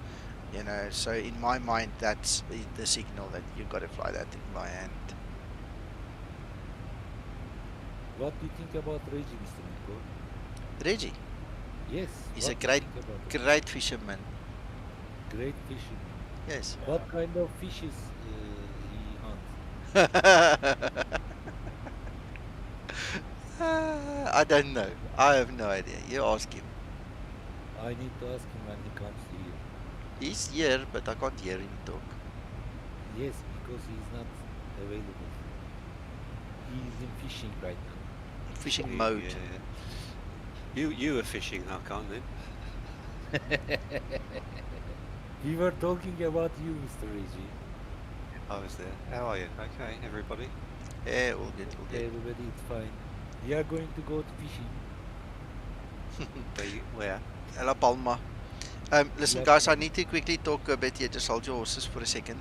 you know. So in my mind, that's the signal that you've got to fly that thing by hand. What do you think about Reggie, Mr. Nico? Reggie? Yes. He's a great fisherman. Great fisherman. Yes. What kind of fishes he hunts? I don't know. I have no idea. You ask him. I need to ask him when he comes here. He's here, but I can't hear him talk. Yes, because he's not available. He's in fishing right now. Fishing mode. Yeah. You were fishing, Hakan, then? We were talking about you, Mr. Reggie. I was there. How are you? Okay, everybody? Yeah, all good, all good. Everybody is fine. We are going to go to fishing. Where? La Palma. Listen, guys, I need to quickly talk a bit here. Just hold your horses for a second.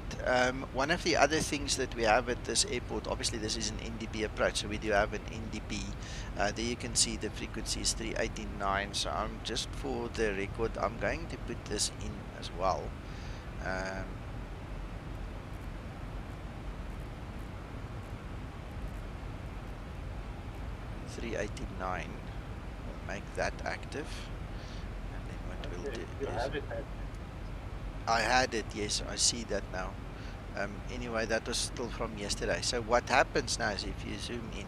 One of the other things that we have at this airport, obviously this is an NDP approach, so we do have an NDP. There you can see the frequency is 389. So I'm just for the record, I'm going to put this in as well. 389. We'll make that active. And then what we'll do You is... have it active. I had it, yes, I see that now. Anyway, that was still from yesterday. So what happens now is if you zoom in,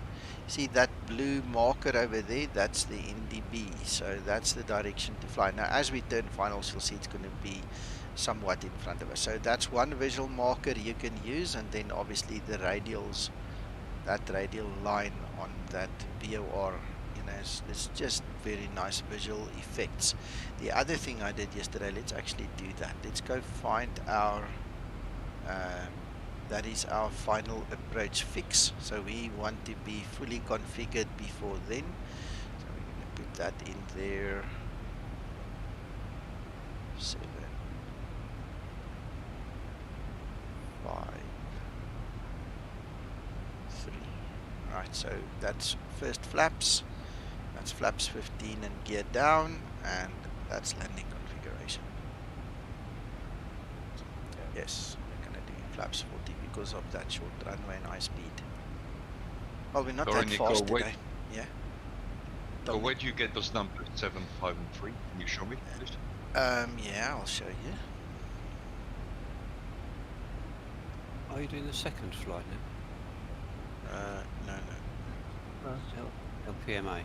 see that blue marker over there, that's the NDB. So that's the direction to fly. Now as we turn finals, you'll see it's going to be somewhat in front of us. So that's one visual marker you can use, and then obviously the radials, that radial line on that VOR, you know, it's just very nice visual effects. The other thing I did yesterday, let's actually do that. Let's go find our that is our final approach fix. So we want to be fully configured before then. So we're going to put that in there. 7, 5, 3. Right, so that's first flaps. That's flaps 15 and gear down, and that's landing configuration. Yes, we're going to do flaps 40 because of that short runway and high speed. Well, we're not Sorry, that Nico, fast wait. today. Yeah. So where do you get those numbers, 7, 5 and 3? Can you show me, please? Yeah, I'll show you. Are you doing the second flight now? No. LPMA.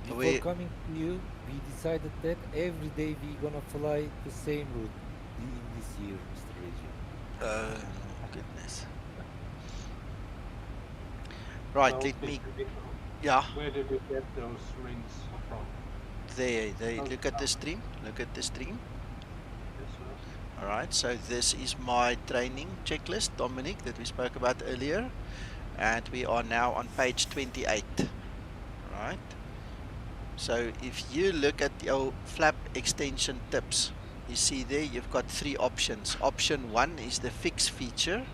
Before coming to you, we decided that every day we're gonna fly the same route in this year, Mr. Reggie. Goodness. Right, So, let me... Mr. Nico, Yeah. Where did you get those rings from? They look at the stream. Look at the stream. Yes, sir. Alright, so this is my training checklist, Dominic, that we spoke about earlier. And we are now on page 28. Right. So if you look at your flap extension tips, you see there you've got 3 options. Option 1 is the fix feature,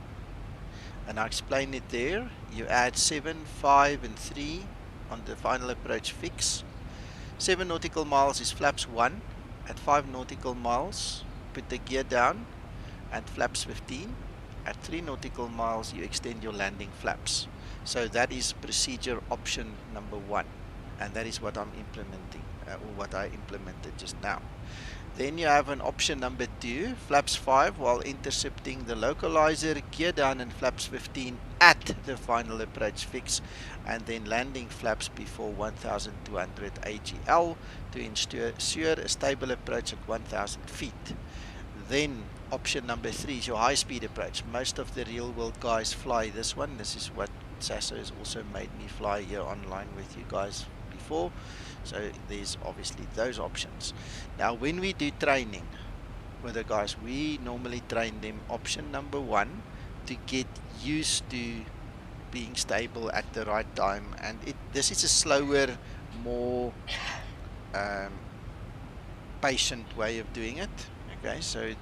and I explain it there. You add 7, 5 and 3 on the final approach fix. 7 nautical miles is flaps 1. At 5 nautical miles, put the gear down and flaps 15. At 3 nautical miles, you extend your landing flaps. So that is procedure option number 1, and that is what I'm implementing, or what I implemented just now. Then you have an option number 2, flaps 5 while intercepting the localizer, gear down and flaps 15 at the final approach fix, and then landing flaps before 1200 AGL to ensure a stable approach at 1000 feet. Then option number 3 is your high-speed approach. Most of the real-world guys fly this one. This is what Sasso has also made me fly here online with you guys before. So there's obviously those options. Now when we do training with the guys, we normally train them option number 1 to get used to being stable at the right time, and this is a slower, more patient way of doing it. Okay, so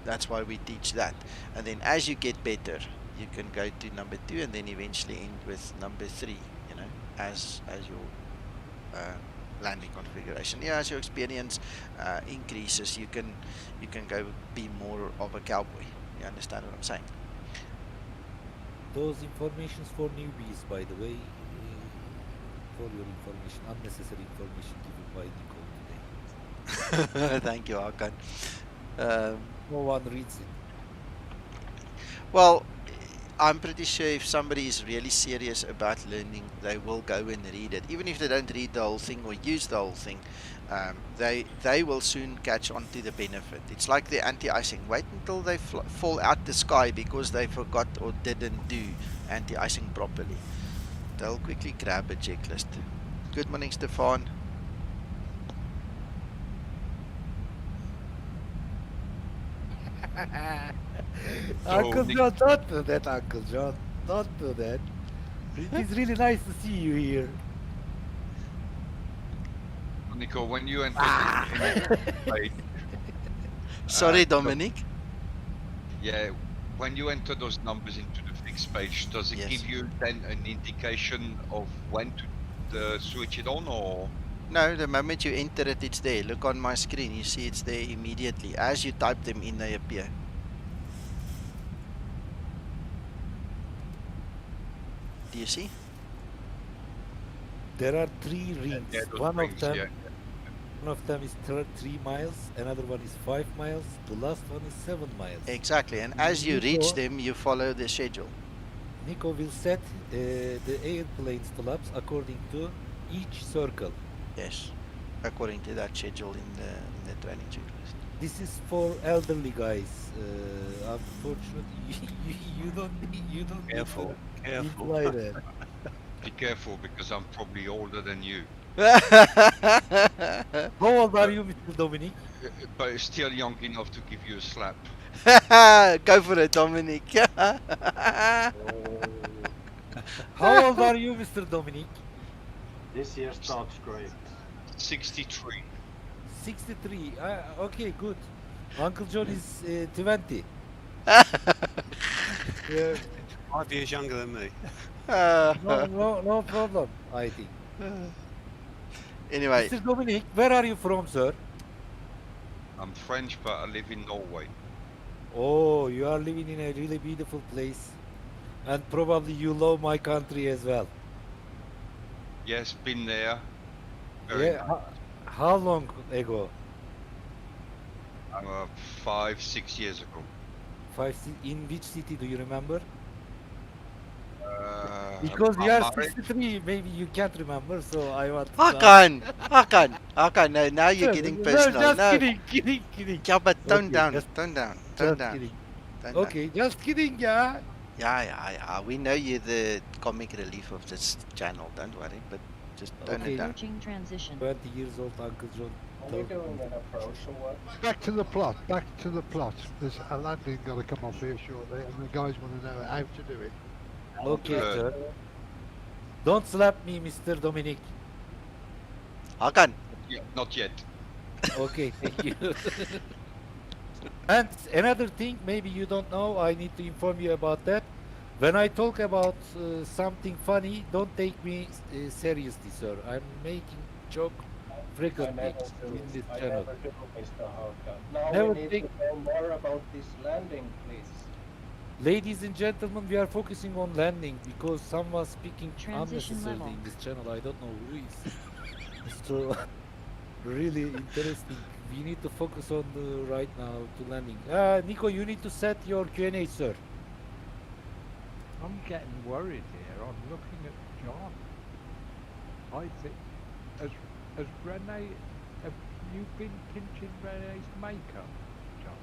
that's why we teach that, and then as you get better you can go to number 2 and then eventually end with number 3, you know, as your landing configuration. Yeah, as your experience increases, you can go be more of a cowboy. You understand what I'm saying? Those informations for newbies, by the way, for your information, unnecessary information given by Nico today. Thank you, Hakan. No one reads it. Well, I'm pretty sure if somebody is really serious about learning, they will go and read it. Even if they don't read the whole thing or use the whole thing, they will soon catch on to the benefit. It's like the anti-icing. Wait until they fall out the sky because they forgot or didn't do anti-icing properly. They'll quickly grab a checklist. Good morning, Stefan. Uncle John, don't do that, Uncle John. Don't do that. It is really nice to see you here. Nico, when you enter Sorry, Dominic. Yeah, when you enter those numbers into the fixed page, does it give you then an indication of when to switch it on, or? No, the moment you enter it, it's there. Look on my screen, you see it's there immediately. As you type them in, they appear. Do you see? There are 3 rings. Yeah, one rings, of them is 3 miles, another one is 5 miles, the last one is 7 miles. Exactly, and as you reach them, you follow the schedule. Nico will set the airplane's flaps according to each circle. Yes, according to that schedule in the training checklist. This is for elderly guys. Unfortunately, you don't Careful, careful. fly there. Be careful, because I'm probably older than you. How old are you, Mr. Dominic? But still young enough to give you a slap. Go for it, Dominic. How old are you, Mr. Dominic? This year starts great. 63. 63. Okay, good. Uncle John is 20. Yeah. 5 years younger than me. No problem, I think. Anyway. Mr. Dominic, where are you from, sir? I'm French, but I live in Norway. Oh, you are living in a really beautiful place. And probably you love my country as well. Yes, been there. Yeah. How long ago? 5-6 years ago. In which city do you remember? Uh, Because you are Madeira. 63, maybe you can't remember, so I want to Hakan, no, now you're getting personal. No, just No. kidding. Yeah, but tone Okay, down, just- tone down, Just tone down. kidding. Tone down. Okay, just kidding, yeah. Yeah. We know you're the comic relief of this channel. Don't worry, but just tone Okay. it down. Approaching transition. 20 years old Uncle John. Are we doing an approach or what? Back to the plot. There's a landing got to come off here shortly, and the guys want to know how to do it. Okay, sir. Don't slap me, Mr. Dominic. Hakan. Yeah, not yet. Okay, thank you. And another thing, maybe you don't know, I need to inform you about that. When I talk about something funny, don't take me seriously, sir. I'm making joke frequently in this channel. Never do, Mr. Hakan. Now Never we need take- to know more about this landing, please. Ladies and gentlemen, we are focusing on landing because someone speaking Transition unnecessarily level. in this channel. I don't know who is. So, really interesting. We need to focus on right now to landing. Nico, you need to set your Q&A, sir. I'm getting worried here. I'm looking at John. I think, has Renee, have you been pinching Renee's makeup, John?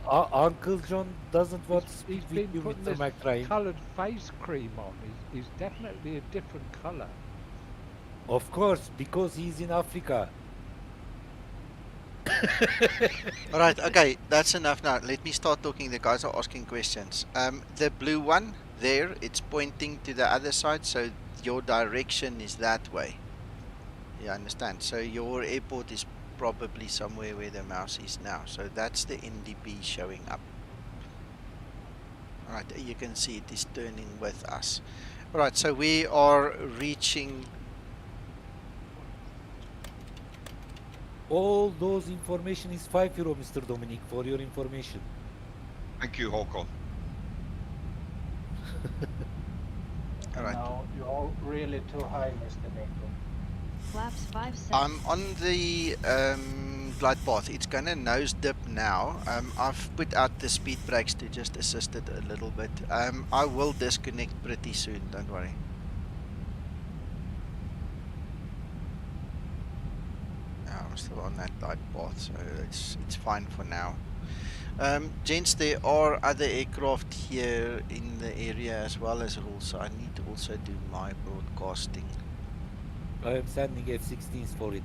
Uncle John doesn't want to speak He's with been you, putting Mr. this McTrain. coloured face cream on. He's definitely a different colour. Of course, because he's in Africa. All right, okay, that's enough now. Let me start talking. The guys are asking questions. The blue one there, it's pointing to the other side, so your direction is that way. You understand? So your airport is probably somewhere where the mouse is now. So that's the NDP showing up. All right, you can see it is turning with us. All right, so we are reaching. All those information is €5, Mr. Dominic, for your information. Thank you, Håkon. All right. No, you're really too high, Mr. Nico. Flaps 5 cents. I'm on the glide path. It's gonna nose dip now. I've put out the speed brakes to just assist it a little bit. I will disconnect pretty soon. Don't worry. I'm still on that glide path, so it's fine for now. Gents, there are other aircraft here in the area as well as rules, so I need to also do my broadcasting. I am sending F-16s for it.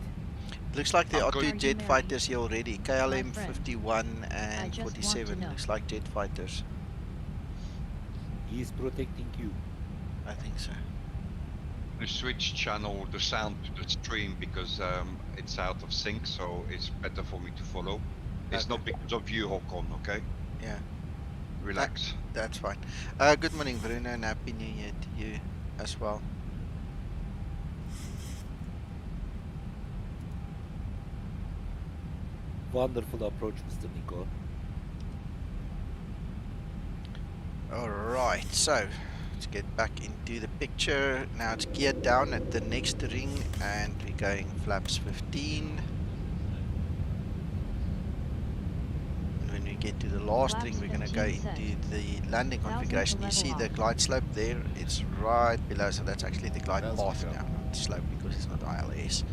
Looks like there are good. two Are you jet married? fighters here already. KLM friend, 51 and just want to 47. know. Looks like jet fighters. He is protecting you. I think so. You switch channel the sound to the stream because it's out of sync, so it's better for me to follow. It's Okay. not because of you, Håkon, okay? Yeah, Relax. that's fine. Good morning, Bruno, and Happy New Year to you as well. Wonderful approach, Mr. Nico. Alright, so let's get back into the picture. Now it's geared down at the next ring and we're going flaps 15. And when we get to the last Flaps ring, we're going to 15 go set. into the landing 1000 to configuration. You level see the off. glide slope there? It's right below, so that's actually the glide 1000 path to go. now, not the slope because it's not ILS.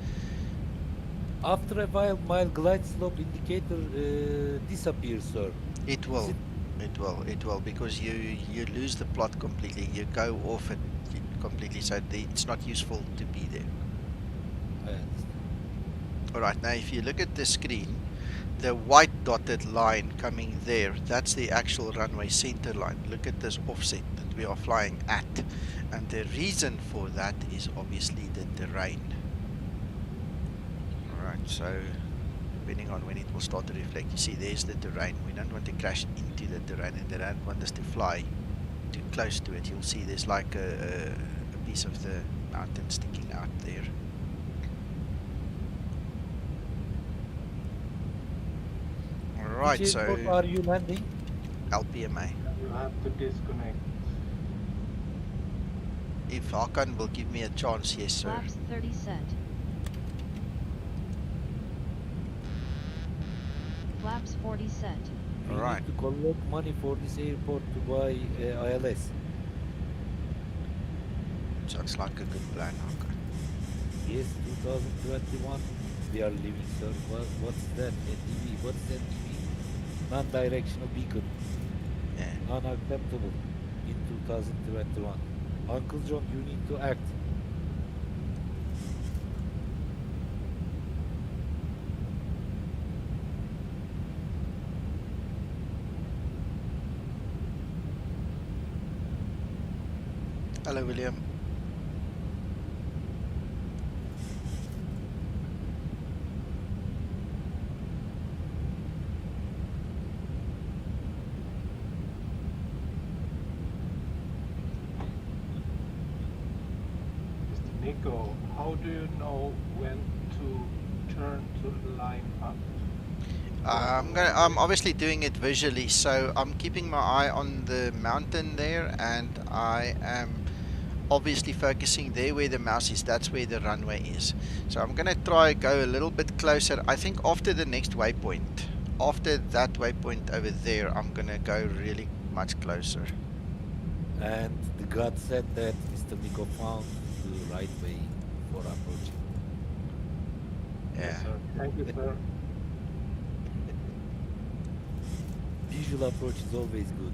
After a while, my glide slope indicator disappears, sir. It will. It will, because you lose the plot completely. You go off it completely, so it's not useful to be there. I understand. Alright, now if you look at the screen, the white dotted line coming there, that's the actual runway center line. Look at this offset that we are flying at. And the reason for that is obviously the terrain. Alright, so depending on when it will start to reflect, you see there's the terrain. We don't want to crash into the terrain, and they don't want us to fly too close to it. You'll see there's like a piece of the mountain sticking out there. Alright, Which so airport are you landing? LPMA. You have to disconnect. If Hakan will give me a chance, yes sir. Flaps 30 set. Flaps 40 set. We Alright. need to collect money for this airport to buy ILS. Sounds like a good plan, Hakan. Yes, 2021. We are living, sir. What's that? NDV? What's NDV? Non-directional beacon. Yeah. Unacceptable in 2021. Uncle John, you need to act. Hello, William. Mr. Nico, how do you know when to turn to line up? I'm obviously doing it visually, so I'm keeping my eye on the mountain there, and I am obviously focusing there where the mouse is. That's where the runway is. So I'm gonna try go a little bit closer. I think after the next waypoint, after that waypoint over there, I'm gonna go really much closer. And the God said that Mr. Nico found the right way for approaching. Yeah. Yes, sir. Thank you, sir. visual approach is always good.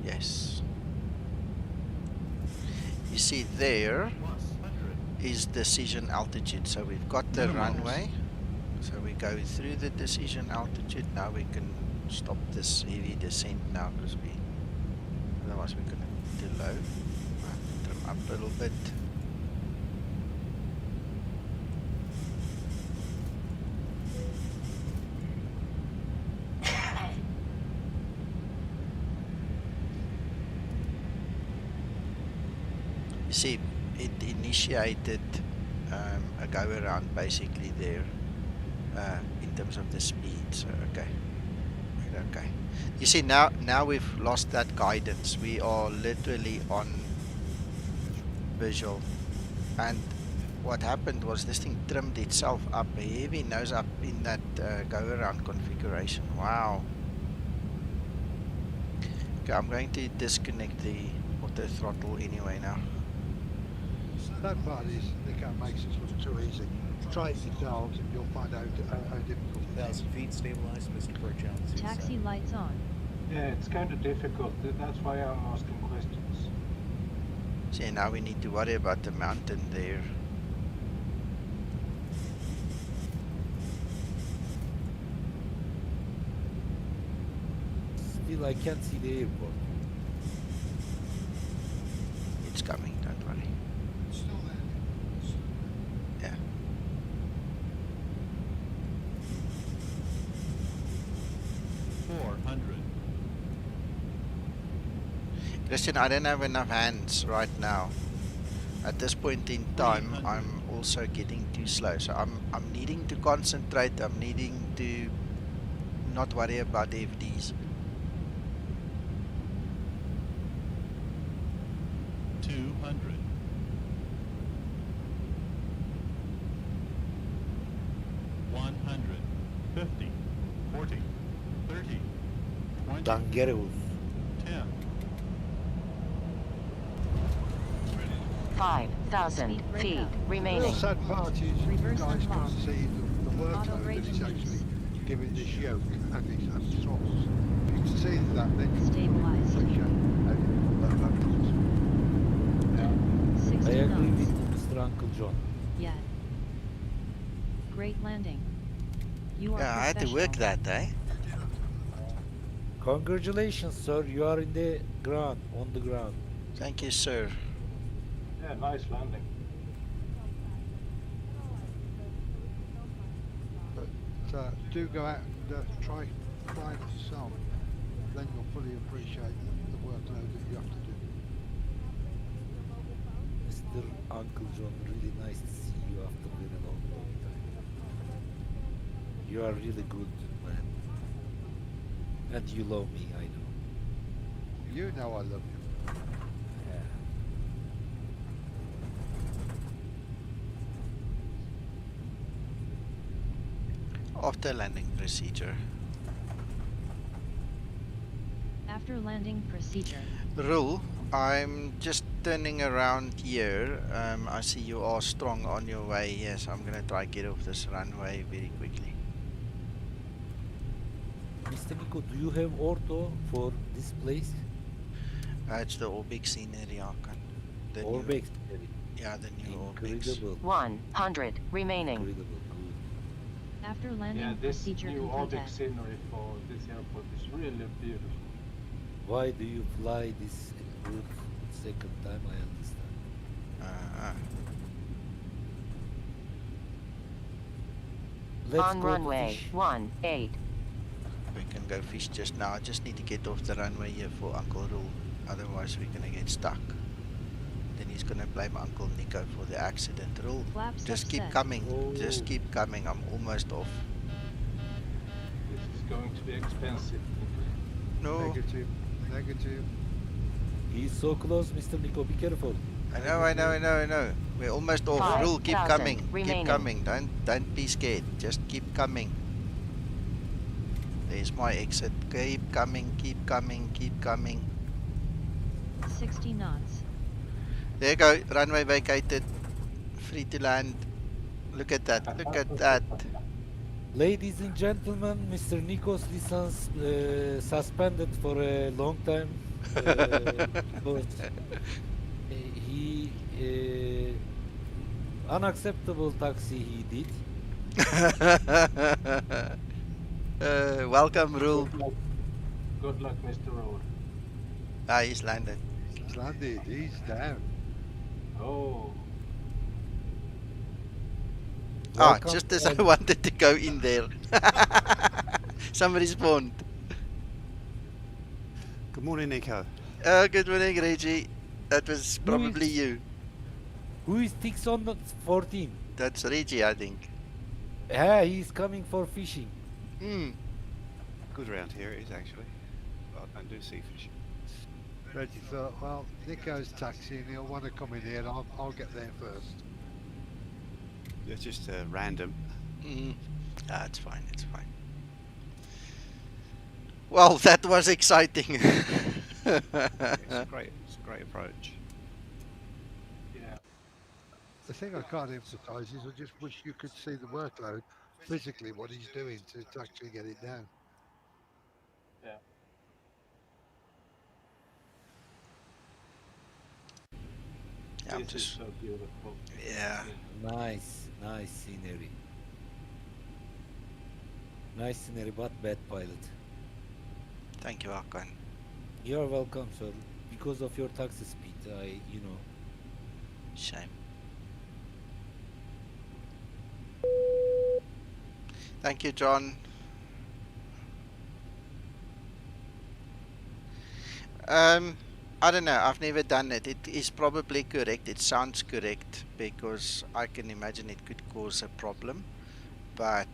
Yes. You see, there is decision altitude. So we've got the runway. So we go through the decision altitude. Now we can stop this heavy descent now because otherwise we're going to do low. Trim up a little bit. You see, it initiated a go around basically there in terms of the speed. So okay. You see, now we've lost that guidance. We are literally on visual, and what happened was this thing trimmed itself up heavy nose up in that go around configuration. Wow. Okay, I'm going to disconnect the auto throttle anyway now. That part is, Nico makes it look too easy. Try it yourselves and you'll find out how difficult it is. 1,000 feet, stabilized, Mr. Perchance. Taxi lights on. Yeah, it's kind of difficult. That's why I'm asking questions. See, now we need to worry about the mountain there. Still, I can't see the airport. It's coming, don't worry. Yeah. Christian, I don't have enough hands right now. At this point in time, I'm also getting too slow. So I'm needing to concentrate. I'm needing to not worry about FDs. 200. 150, 40, 30, 20, Dangerous. 10. 5,000 feet The remaining. real sad part is you Reverse guys unlock. can't see the Auto workload brake that it's release. actually giving this yoke and its throttles. If you can see that, then you can Stabilized. appreciate how difficult that is. 60 I agree knots. with Mr. Uncle John. Yet. Great landing. You are Yeah, I had to work professional. that, eh? Congratulations, sir. You are in the ground, on the ground. Thank you, sir. Yeah, nice landing. But do go out and try flying it yourself. Then you'll fully appreciate the workload that you have to do. Mr. Uncle John, really nice to see you after a very long time. You are really good, man. And you love me, I know. You know I love you. Yeah. After landing procedure. After landing procedure. Rule, I'm just turning around here. I see you are strong on your way. Yes, I'm going to try get off this runway very quickly. Mr. Nico, do you have ortho for this place? It's the Orbex scenery, Hakan. The new- Orbex? Yeah, the new Orbex. Incredible. 100 remaining. Incredible, good. After landing Yeah, this procedure new completed. object scenery for this airport is really beautiful. Why do you fly this route second time? I understand. Let's On go to runway fish. 18. We can go fish just now. I just need to get off the runway here for Uncle Rule. Otherwise, we're going to get stuck. Then he's going to blame Uncle Nico for the accident. Rule, Flaps just keep upset. coming. Oh. Just keep coming. I'm almost off. This is going to be expensive. No, Negative. Negative. He's so close, Mr. Nico. Be careful. I know. We're almost off. Rule, keep 5,000 coming. remaining. Keep coming. Don't be scared. Just keep coming. There's my exit. Keep coming. Keep coming. Keep coming. 60 knots. There you go. Runway vacated. Free to land. Look at that. Look at that. Ladies and gentlemen, Mr. Nikos license suspended for a long time because he unacceptable taxi he did. Welcome, Rule. Good luck, Mr. Road. Ah, he's landed. He's landed. He's down. Oh. Ah, Welcome just as I to wanted to go in there. Somebody spawned. Good morning, Nico. Good morning, Reggie. That was probably you. Who is Tixon 14? That's Reggie, I think. Yeah, he's coming for fishing. Good around here it is actually. I don't do sea fishing. Reggie thought, well, Nico's taxiing, he'll want to come in here, I'll get there first. Yeah, just random. Ah, it's fine, it's fine. Well, that was exciting. It's a great approach. Yeah. The thing I can't emphasise is I just wish you could see the workload, physically what he's doing to actually get it down. Yeah. Yeah, This is so beautiful. Yeah. Nice scenery. Nice scenery, but bad pilot. Thank you, Hakan. You're welcome, sir. Because of your taxi speed, Shame. Thank you, John. I don't know. I've never done it. It is probably correct. It sounds correct because I can imagine it could cause a problem. But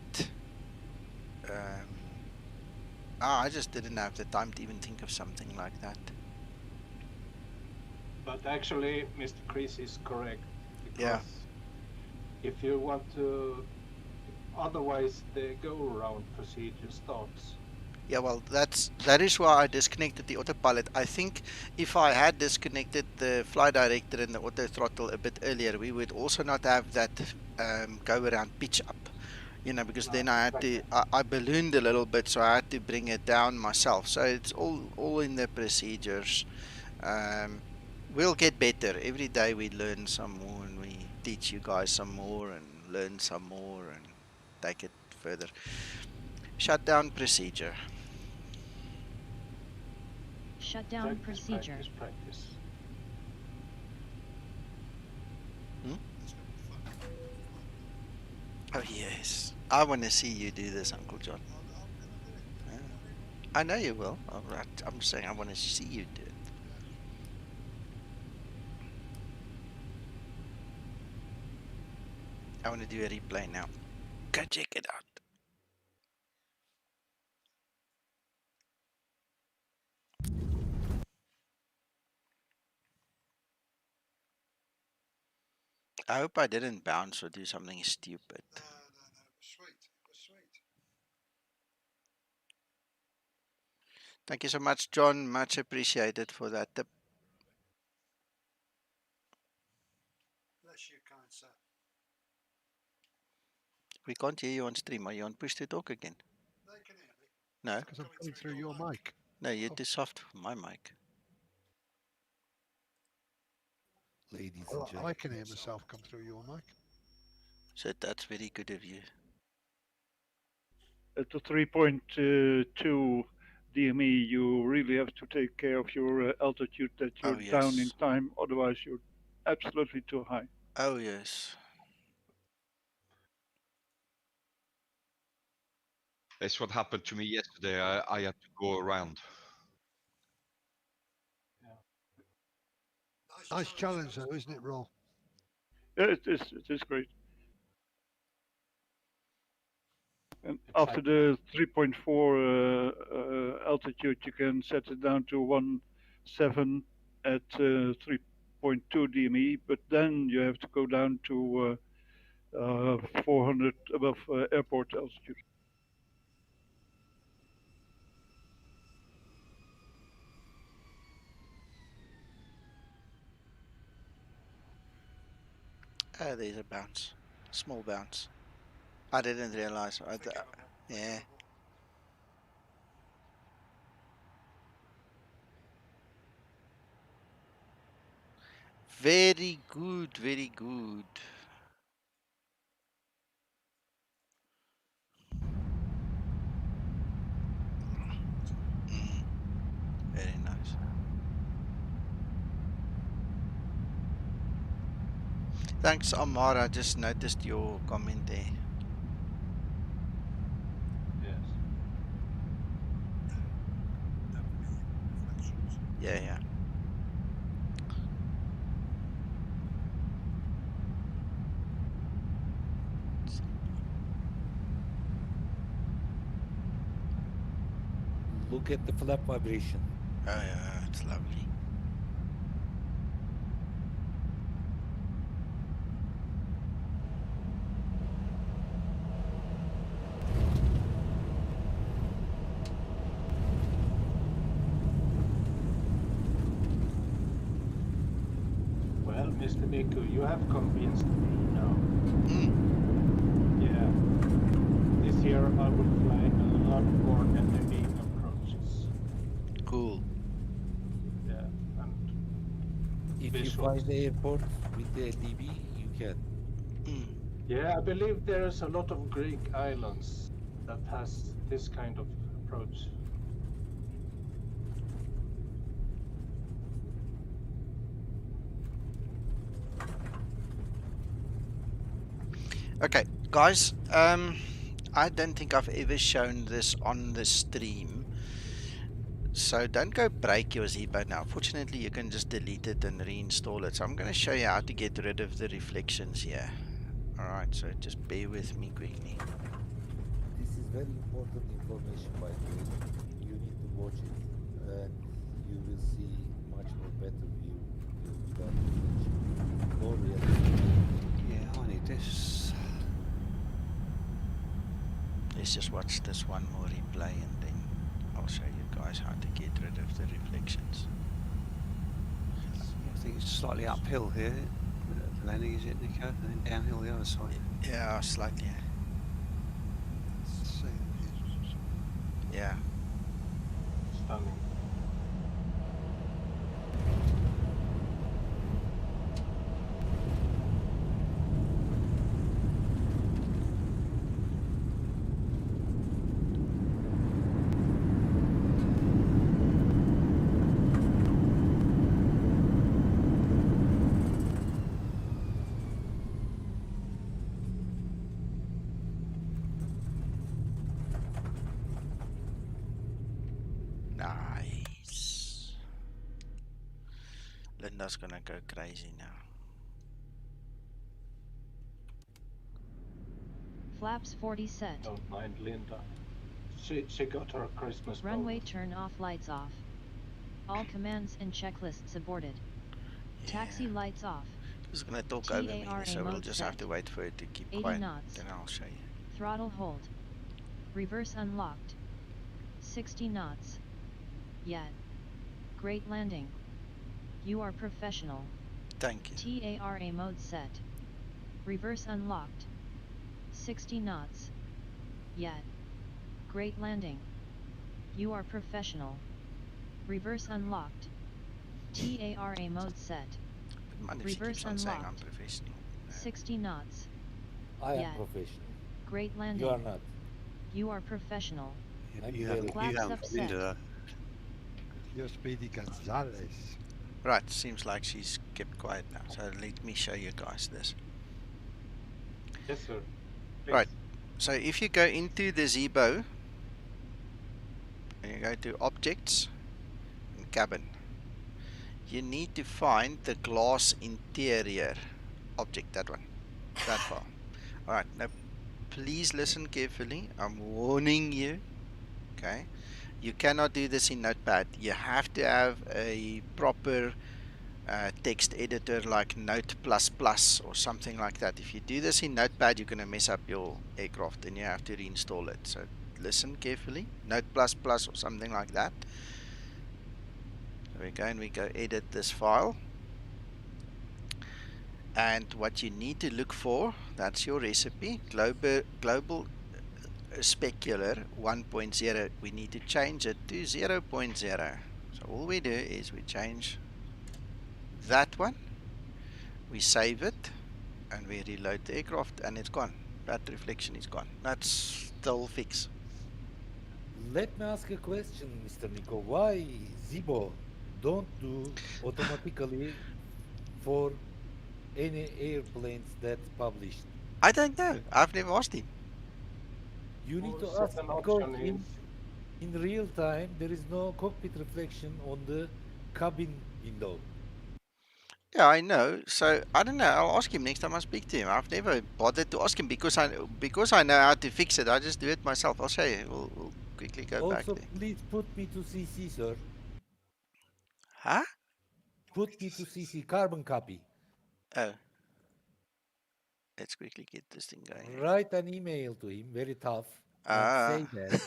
I just didn't have the time to even think of something like that. But actually, Mr. Chris is correct. Because Yeah. if you want to, otherwise the go-around procedure starts. Yeah, well, that is why I disconnected the autopilot. I think if I had disconnected the fly director and the auto throttle a bit earlier, we would also not have that go around pitch up. You know, because then I had to, I ballooned a little bit, so I had to bring it down myself. So it's all in the procedures. We'll get better. Every day we learn some more and we teach you guys some more and learn some more and take it further. Shutdown procedure. Shutdown procedure. Practice. Oh yes, I want to see you do this, Uncle John. I know you will. I'm saying I want to see you do it. I want to do a replay now. Go check it out. I hope I didn't bounce or do something stupid. No, sweet. It was sweet. Thank you so much, John. Much appreciated for that tip. Bless you, kind sir. We can't hear you on stream. Are you on push to talk again? They can hear me. No. Because I'm coming through your mic. No, you're too soft for my mic. Ladies and Well, gentlemen. I can hear myself come through your mic. So that's very good of you. At the 3.2 DME, you really have to take care of your altitude that you're down in time, otherwise you're absolutely too high. Oh yes. That's what happened to me yesterday. I had to go around. Nice challenge though, isn't it, Roll? Yeah, it is great. And after the 3.4 altitude, you can set it down to 1.7 at 3.2 DME, but then you have to go down to 400 above airport altitude. Oh, there's a bounce. Small bounce. I didn't realize. Yeah. Very good, very good. Very nice. Thanks, Amar. I just noticed your comment there. Yes. Yeah, yeah. Look at the flap vibration. Oh, yeah, it's lovely. Well, Mr. Nico, you have convinced me now. Yeah. This year I will fly a lot more LPMA approaches. Cool. Yeah, and If you visuals. find the airport with the DB, you can. Yeah, I believe there's a lot of Greek islands that has this kind of approach. Okay, guys. I don't think I've ever shown this on the stream. So don't go break your Zibo now. Fortunately, you can just delete it and reinstall it. So I'm going to show you how to get rid of the reflections here. Alright, so just bear with me quickly. This is very important information, by the way. You need to watch it, and you will see much more better view without reflection. More realistic. Yeah, I need this. Let's just watch this one more replay and then I'll show you guys how to get rid of the reflections. I think it's slightly uphill here. The landing, is it, Nico? And then downhill the other side. Yeah, slightly. Yeah. Stunning. Nice. Linda's gonna go crazy now. Flaps 40 set. Don't mind Linda. She got her Christmas Runway bonus. turn off, lights off. All commands and checklists aborted. Taxi lights off. She's gonna talk over me, TARA so we'll mode just set. have to wait for it to keep 80 quiet. knots. Then I'll show you. Throttle hold. Reverse unlocked. 60 knots. Yet. Great landing. You are professional. Thank you. TARA mode set. Reverse unlocked. 60 knots. Yet. Great landing. You are professional. Reverse unlocked. TARA mode set. Mind if she Reverse keeps on saying I'm unlocked. professional. 60 knots. I am Yet. professional. Great landing. You are not. You are professional. You haven't Flaps Linda though. You're Speedy Gonzalez. Right, seems like she's kept quiet now. So let me show you guys this. Yes, sir. Please. Right, so if you go into the Zibo and you go to Objects and Cabin, you need to find the glass interior object, that one, that far. Alright, now please listen carefully. I'm warning you, okay? You cannot do this in Notepad. You have to have a proper text editor like Note++ or something like that. If you do this in Notepad, you're going to mess up your aircraft and you have to reinstall it. So listen carefully. Note++ or something like that. So we go and we go edit this file. And what you need to look for, that's your recipe, global specular 1.0. We need to change it to 0.0. So all we do is we change that one, we save it, and we reload the aircraft, and it's gone. That reflection is gone. That's the whole fix. Let me ask a question, Mr. Nico. Why Zibo don't do automatically for any airplanes that published? I don't know. I've never asked him. You need Or to ask second because option is in real time there is no cockpit reflection on the cabin window. Yeah, I know. So I don't know. I'll ask him next time I speak to him. I've never bothered to ask him because I know how to fix it. I just do it myself. I'll show you. We'll quickly go back Also, there. please put me to CC, sir. Huh? Put me to CC, carbon copy. Oh, let's quickly get this thing going here. Write an email to him, very tough, and Ah. say that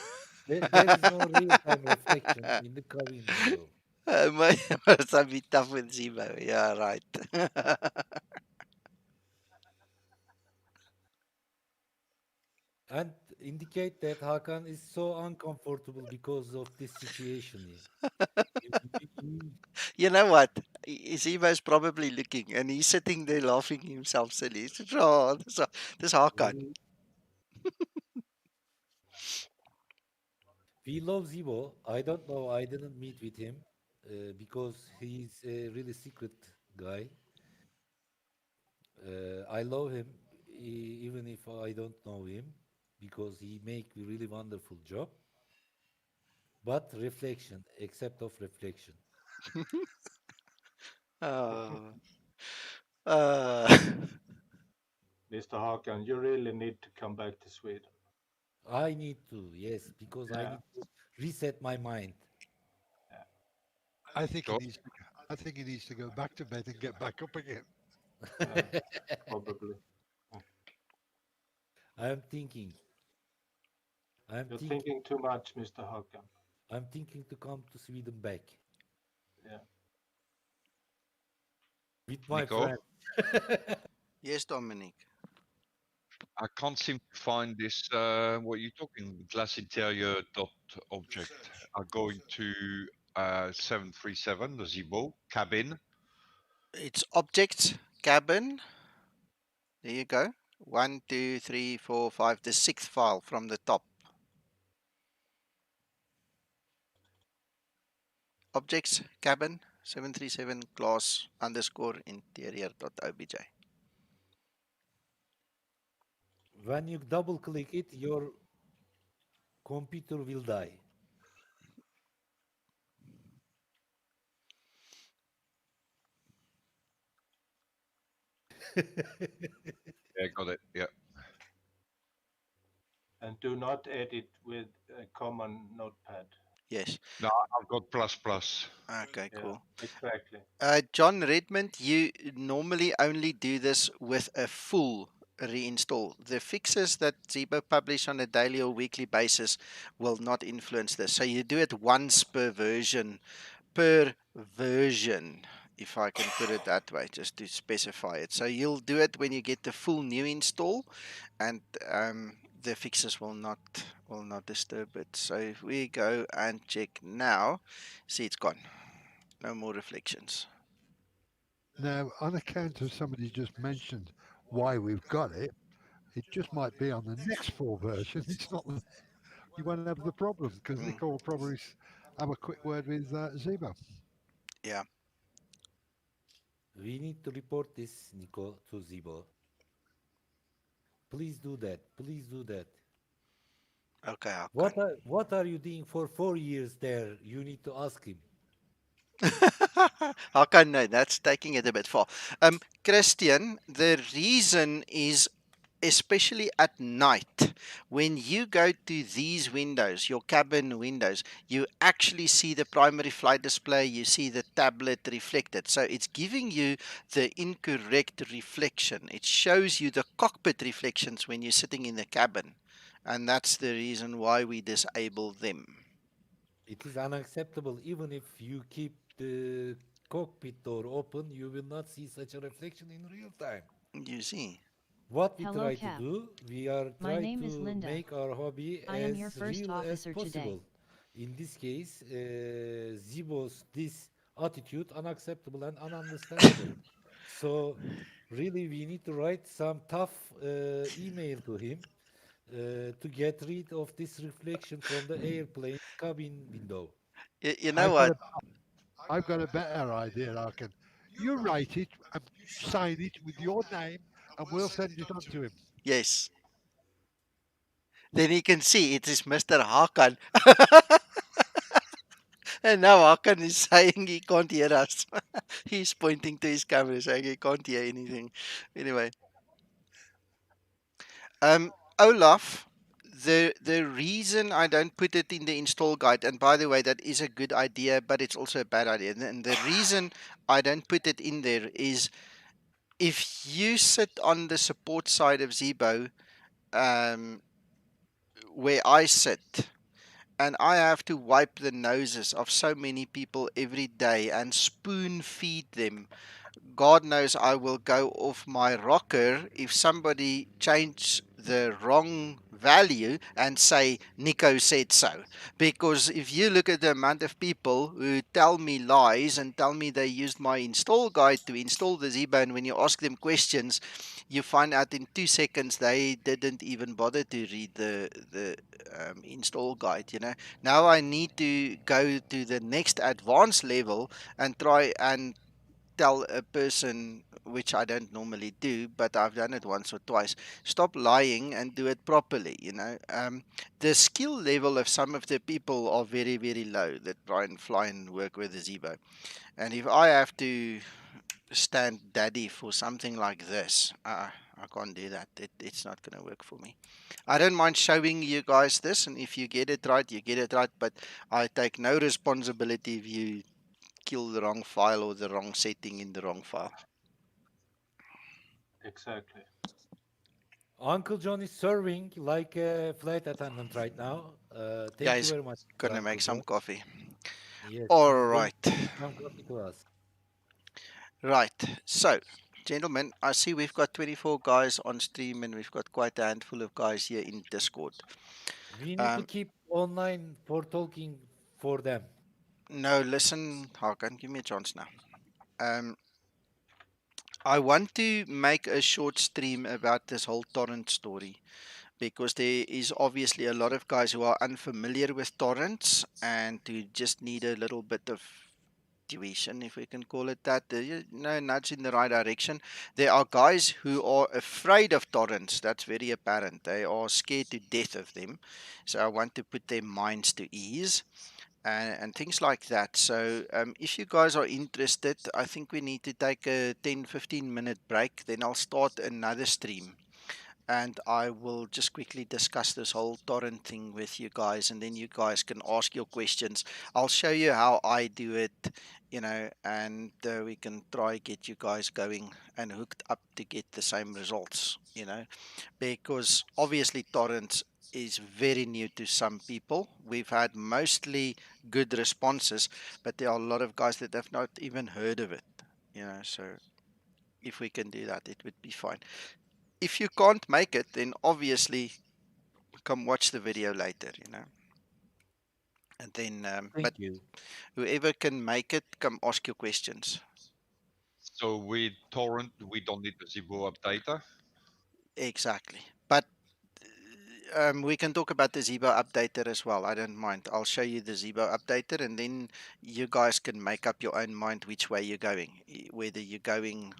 there is no real-time reflection in the cabin window. Must I be tough with Zibo? Yeah, right. And indicate that Hakan is so uncomfortable because of this situation here. You know what? Zibo's probably looking and he's sitting there laughing himself silly. He says, oh, this Hakan. We love Zibo. I don't know. I didn't meet with him because he's a really secret guy. I love him even if I don't know him because he make a really wonderful job. But reflection, except of reflection. Oh. Mr. Hakan, you really need to come back to Sweden. I need to, yes, because I Yeah, need to reset my mind. I think he Sure. needs. I think he needs to go back to bed and get back up again. probably. I'm thinking. I'm You're thinking. thinking too much, Mr. Hakan. I'm thinking to come to Sweden back Yeah. with my Nico, friend. Yes, Dominic. I can't seem to find this. What are you talking? Glass interior dot object. I go into 737, the Zibo cabin. It's objects, cabin. There you go. 1, 2, 3, 4, 5. The sixth file from the top. Objects, cabin, 737 class underscore interior dot obj. When you double click it, your computer will die. Yeah, got it. Yeah. And do not edit with a common notepad. Yes. No, I've got plus plus. Okay, Yeah, cool. exactly. John Redmond, you normally only do this with a full reinstall. The fixes that Zibo publish on a daily or weekly basis will not influence this. So you do it once per version, if I can put it that way, just to specify it. So you'll do it when you get the full new install, and the fixes will not disturb it. So if we go and check now, see it's gone. No more reflections. Now, on account of somebody just mentioned why we've got it, it just might be on the next four versions. It's not. You won't have the problem because Mm, Nico will probably have a quick word with Zibo. yeah. We need to report this, Nico, to Zibo. Please do that. Please do that. Okay, What are you doing for 4 years there? You need to ask him. Hakan, no, that's taking it a bit far. Christian, the reason is especially at night when you go to these windows, your cabin windows, you actually see the primary flight display, you see the tablet reflected, so it's giving you the incorrect reflection. It shows you the cockpit reflections when you're sitting in the cabin, and that's the reason why we disable them. It is unacceptable even if you keep the cockpit door open, you will not see such a reflection in real time. You see. What we Hello, try to Cap. do, we are My try name is to Linda. make our hobby I am your as first real as officer today. possible. In this case, Zibo's this attitude unacceptable and ununderstandable. So really, we need to write some tough email to him to get rid of this reflection from the airplane cabin window. You know I've got what? a I've got a better idea, Arkin. You write it and sign it with your name, and we'll send it on to him. Yes. Then he can see it is Mr. Hakan. And now Hakan is saying he can't hear us. He's pointing to his camera saying he can't hear anything. Anyway, Olaf, the reason I don't put it in the install guide, and by the way, that is a good idea, but it's also a bad idea. And the reason I don't put it in there is if you sit on the support side of Zibo, um, where I sit, and I have to wipe the noses of so many people every day and spoon feed them. God knows I will go off my rocker if somebody change the wrong value and say Nico said so. Because if you look at the amount of people who tell me lies and tell me they used my install guide to install the Zibo, and when you ask them questions, you find out in 2 seconds they didn't even bother to read the install guide. Now I need to go to the next advanced level and try and tell a person, which I don't normally do, but I've done it once or twice, stop lying and do it properly. The skill level of some of the people are very, very low that try and fly and work with the Zibo. And if I have to stand daddy for something like this, I can't do that. It's not going to work for me. I don't mind showing you guys this, and if you get it right, you get it right, but I take no responsibility if you kill the wrong file or the wrong setting in the wrong file. Exactly. Uncle John is serving like a flight attendant right now. Yeah, Thank you he's very much, gonna Uncle make some John. coffee. Yes, All he's going right, to make some coffee to us. right. So, gentlemen, I see we've got 24 guys on stream, and we've got quite a handful of guys here in Discord. We need to Um, keep online for talking for them. no, listen, Hakan, give me a chance now. Um, I want to make a short stream about this whole torrent story because there is obviously a lot of guys who are unfamiliar with torrents and who just need a little bit of tuition, if we can call it that, nudge in the right direction. There are guys who are afraid of torrents. That's very apparent. They are scared to death of them. So I want to put their minds to ease and things like that. So if you guys are interested, I think we need to take a 10-15 minute break. Then I'll start another stream and I will just quickly discuss this whole torrent thing with you guys, and then you guys can ask your questions. I'll show you how I do it, and we can try get you guys going and hooked up to get the same results, because obviously torrents is very new to some people. We've had mostly good responses, but there are a lot of guys that have not even heard of it. So if we can do that, it would be fine. If you can't make it, then obviously come watch the video later. And then, but Thank you. whoever can make it, come ask your questions. So with torrent, we don't need the Zibo updater. Exactly. But we can talk about the Zibo updater as well. I don't mind. I'll show you the Zibo updater, and then you guys can make up your own mind which way you're going, whether you're going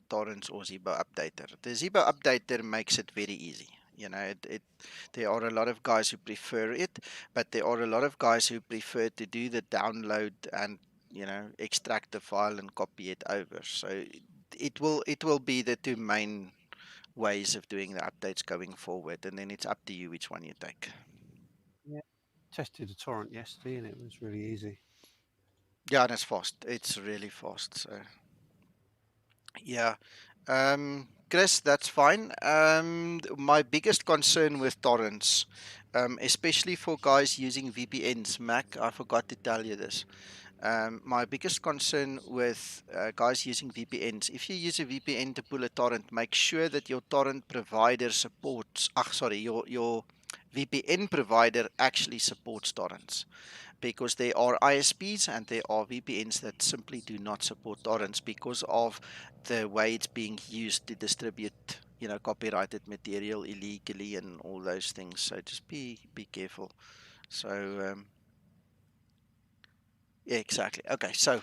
torrents or Zibo updater. The Zibo updater makes it very easy. There are a lot of guys who prefer it, but there are a lot of guys who prefer to do the download and extract the file and copy it over. So it will be the two main ways of doing the updates going forward, and then it's up to you which one you take. Yeah, tested a torrent yesterday and it was really easy. Yeah, and it's fast. It's really fast. So yeah. Chris, that's fine. My biggest concern with torrents especially for guys using VPNs. Mac, I forgot to tell you this. My biggest concern with guys using VPNs, if you use a VPN to pull a torrent, make sure that your torrent provider supports, your VPN provider actually supports torrents. Because there are ISPs and there are VPNs that simply do not support torrents because of the way it's being used to distribute, copyrighted material illegally and all those things. So just be careful. So yeah, exactly. Okay, so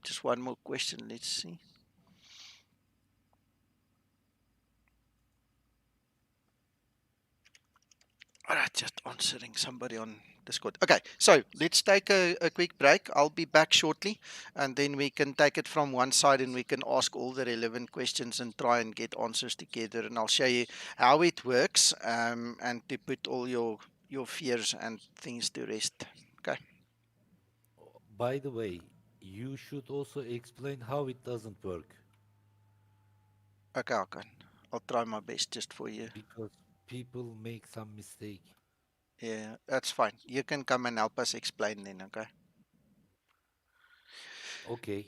just one more question. Let's see. All right, just answering somebody on Discord. Okay, so let's take a quick break. I'll be back shortly, and then we can take it from one side and we can ask all the relevant questions and try and get answers together. And I'll show you how it works and to put all your fears and things to rest. Okay. By the way, you should also explain how it doesn't work. Okay, okay. I'll try my best just for you. Because people make some mistake. Yeah, that's fine. You can come and help us explain then, okay? Okay.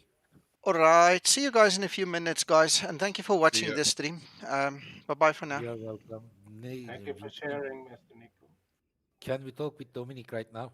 All right. See you guys in a few minutes, guys. And thank you for watching ya. this stream. Bye-bye for now. You are welcome. Thank you for sharing, Mr. Nico. Can we talk with Dominic right now?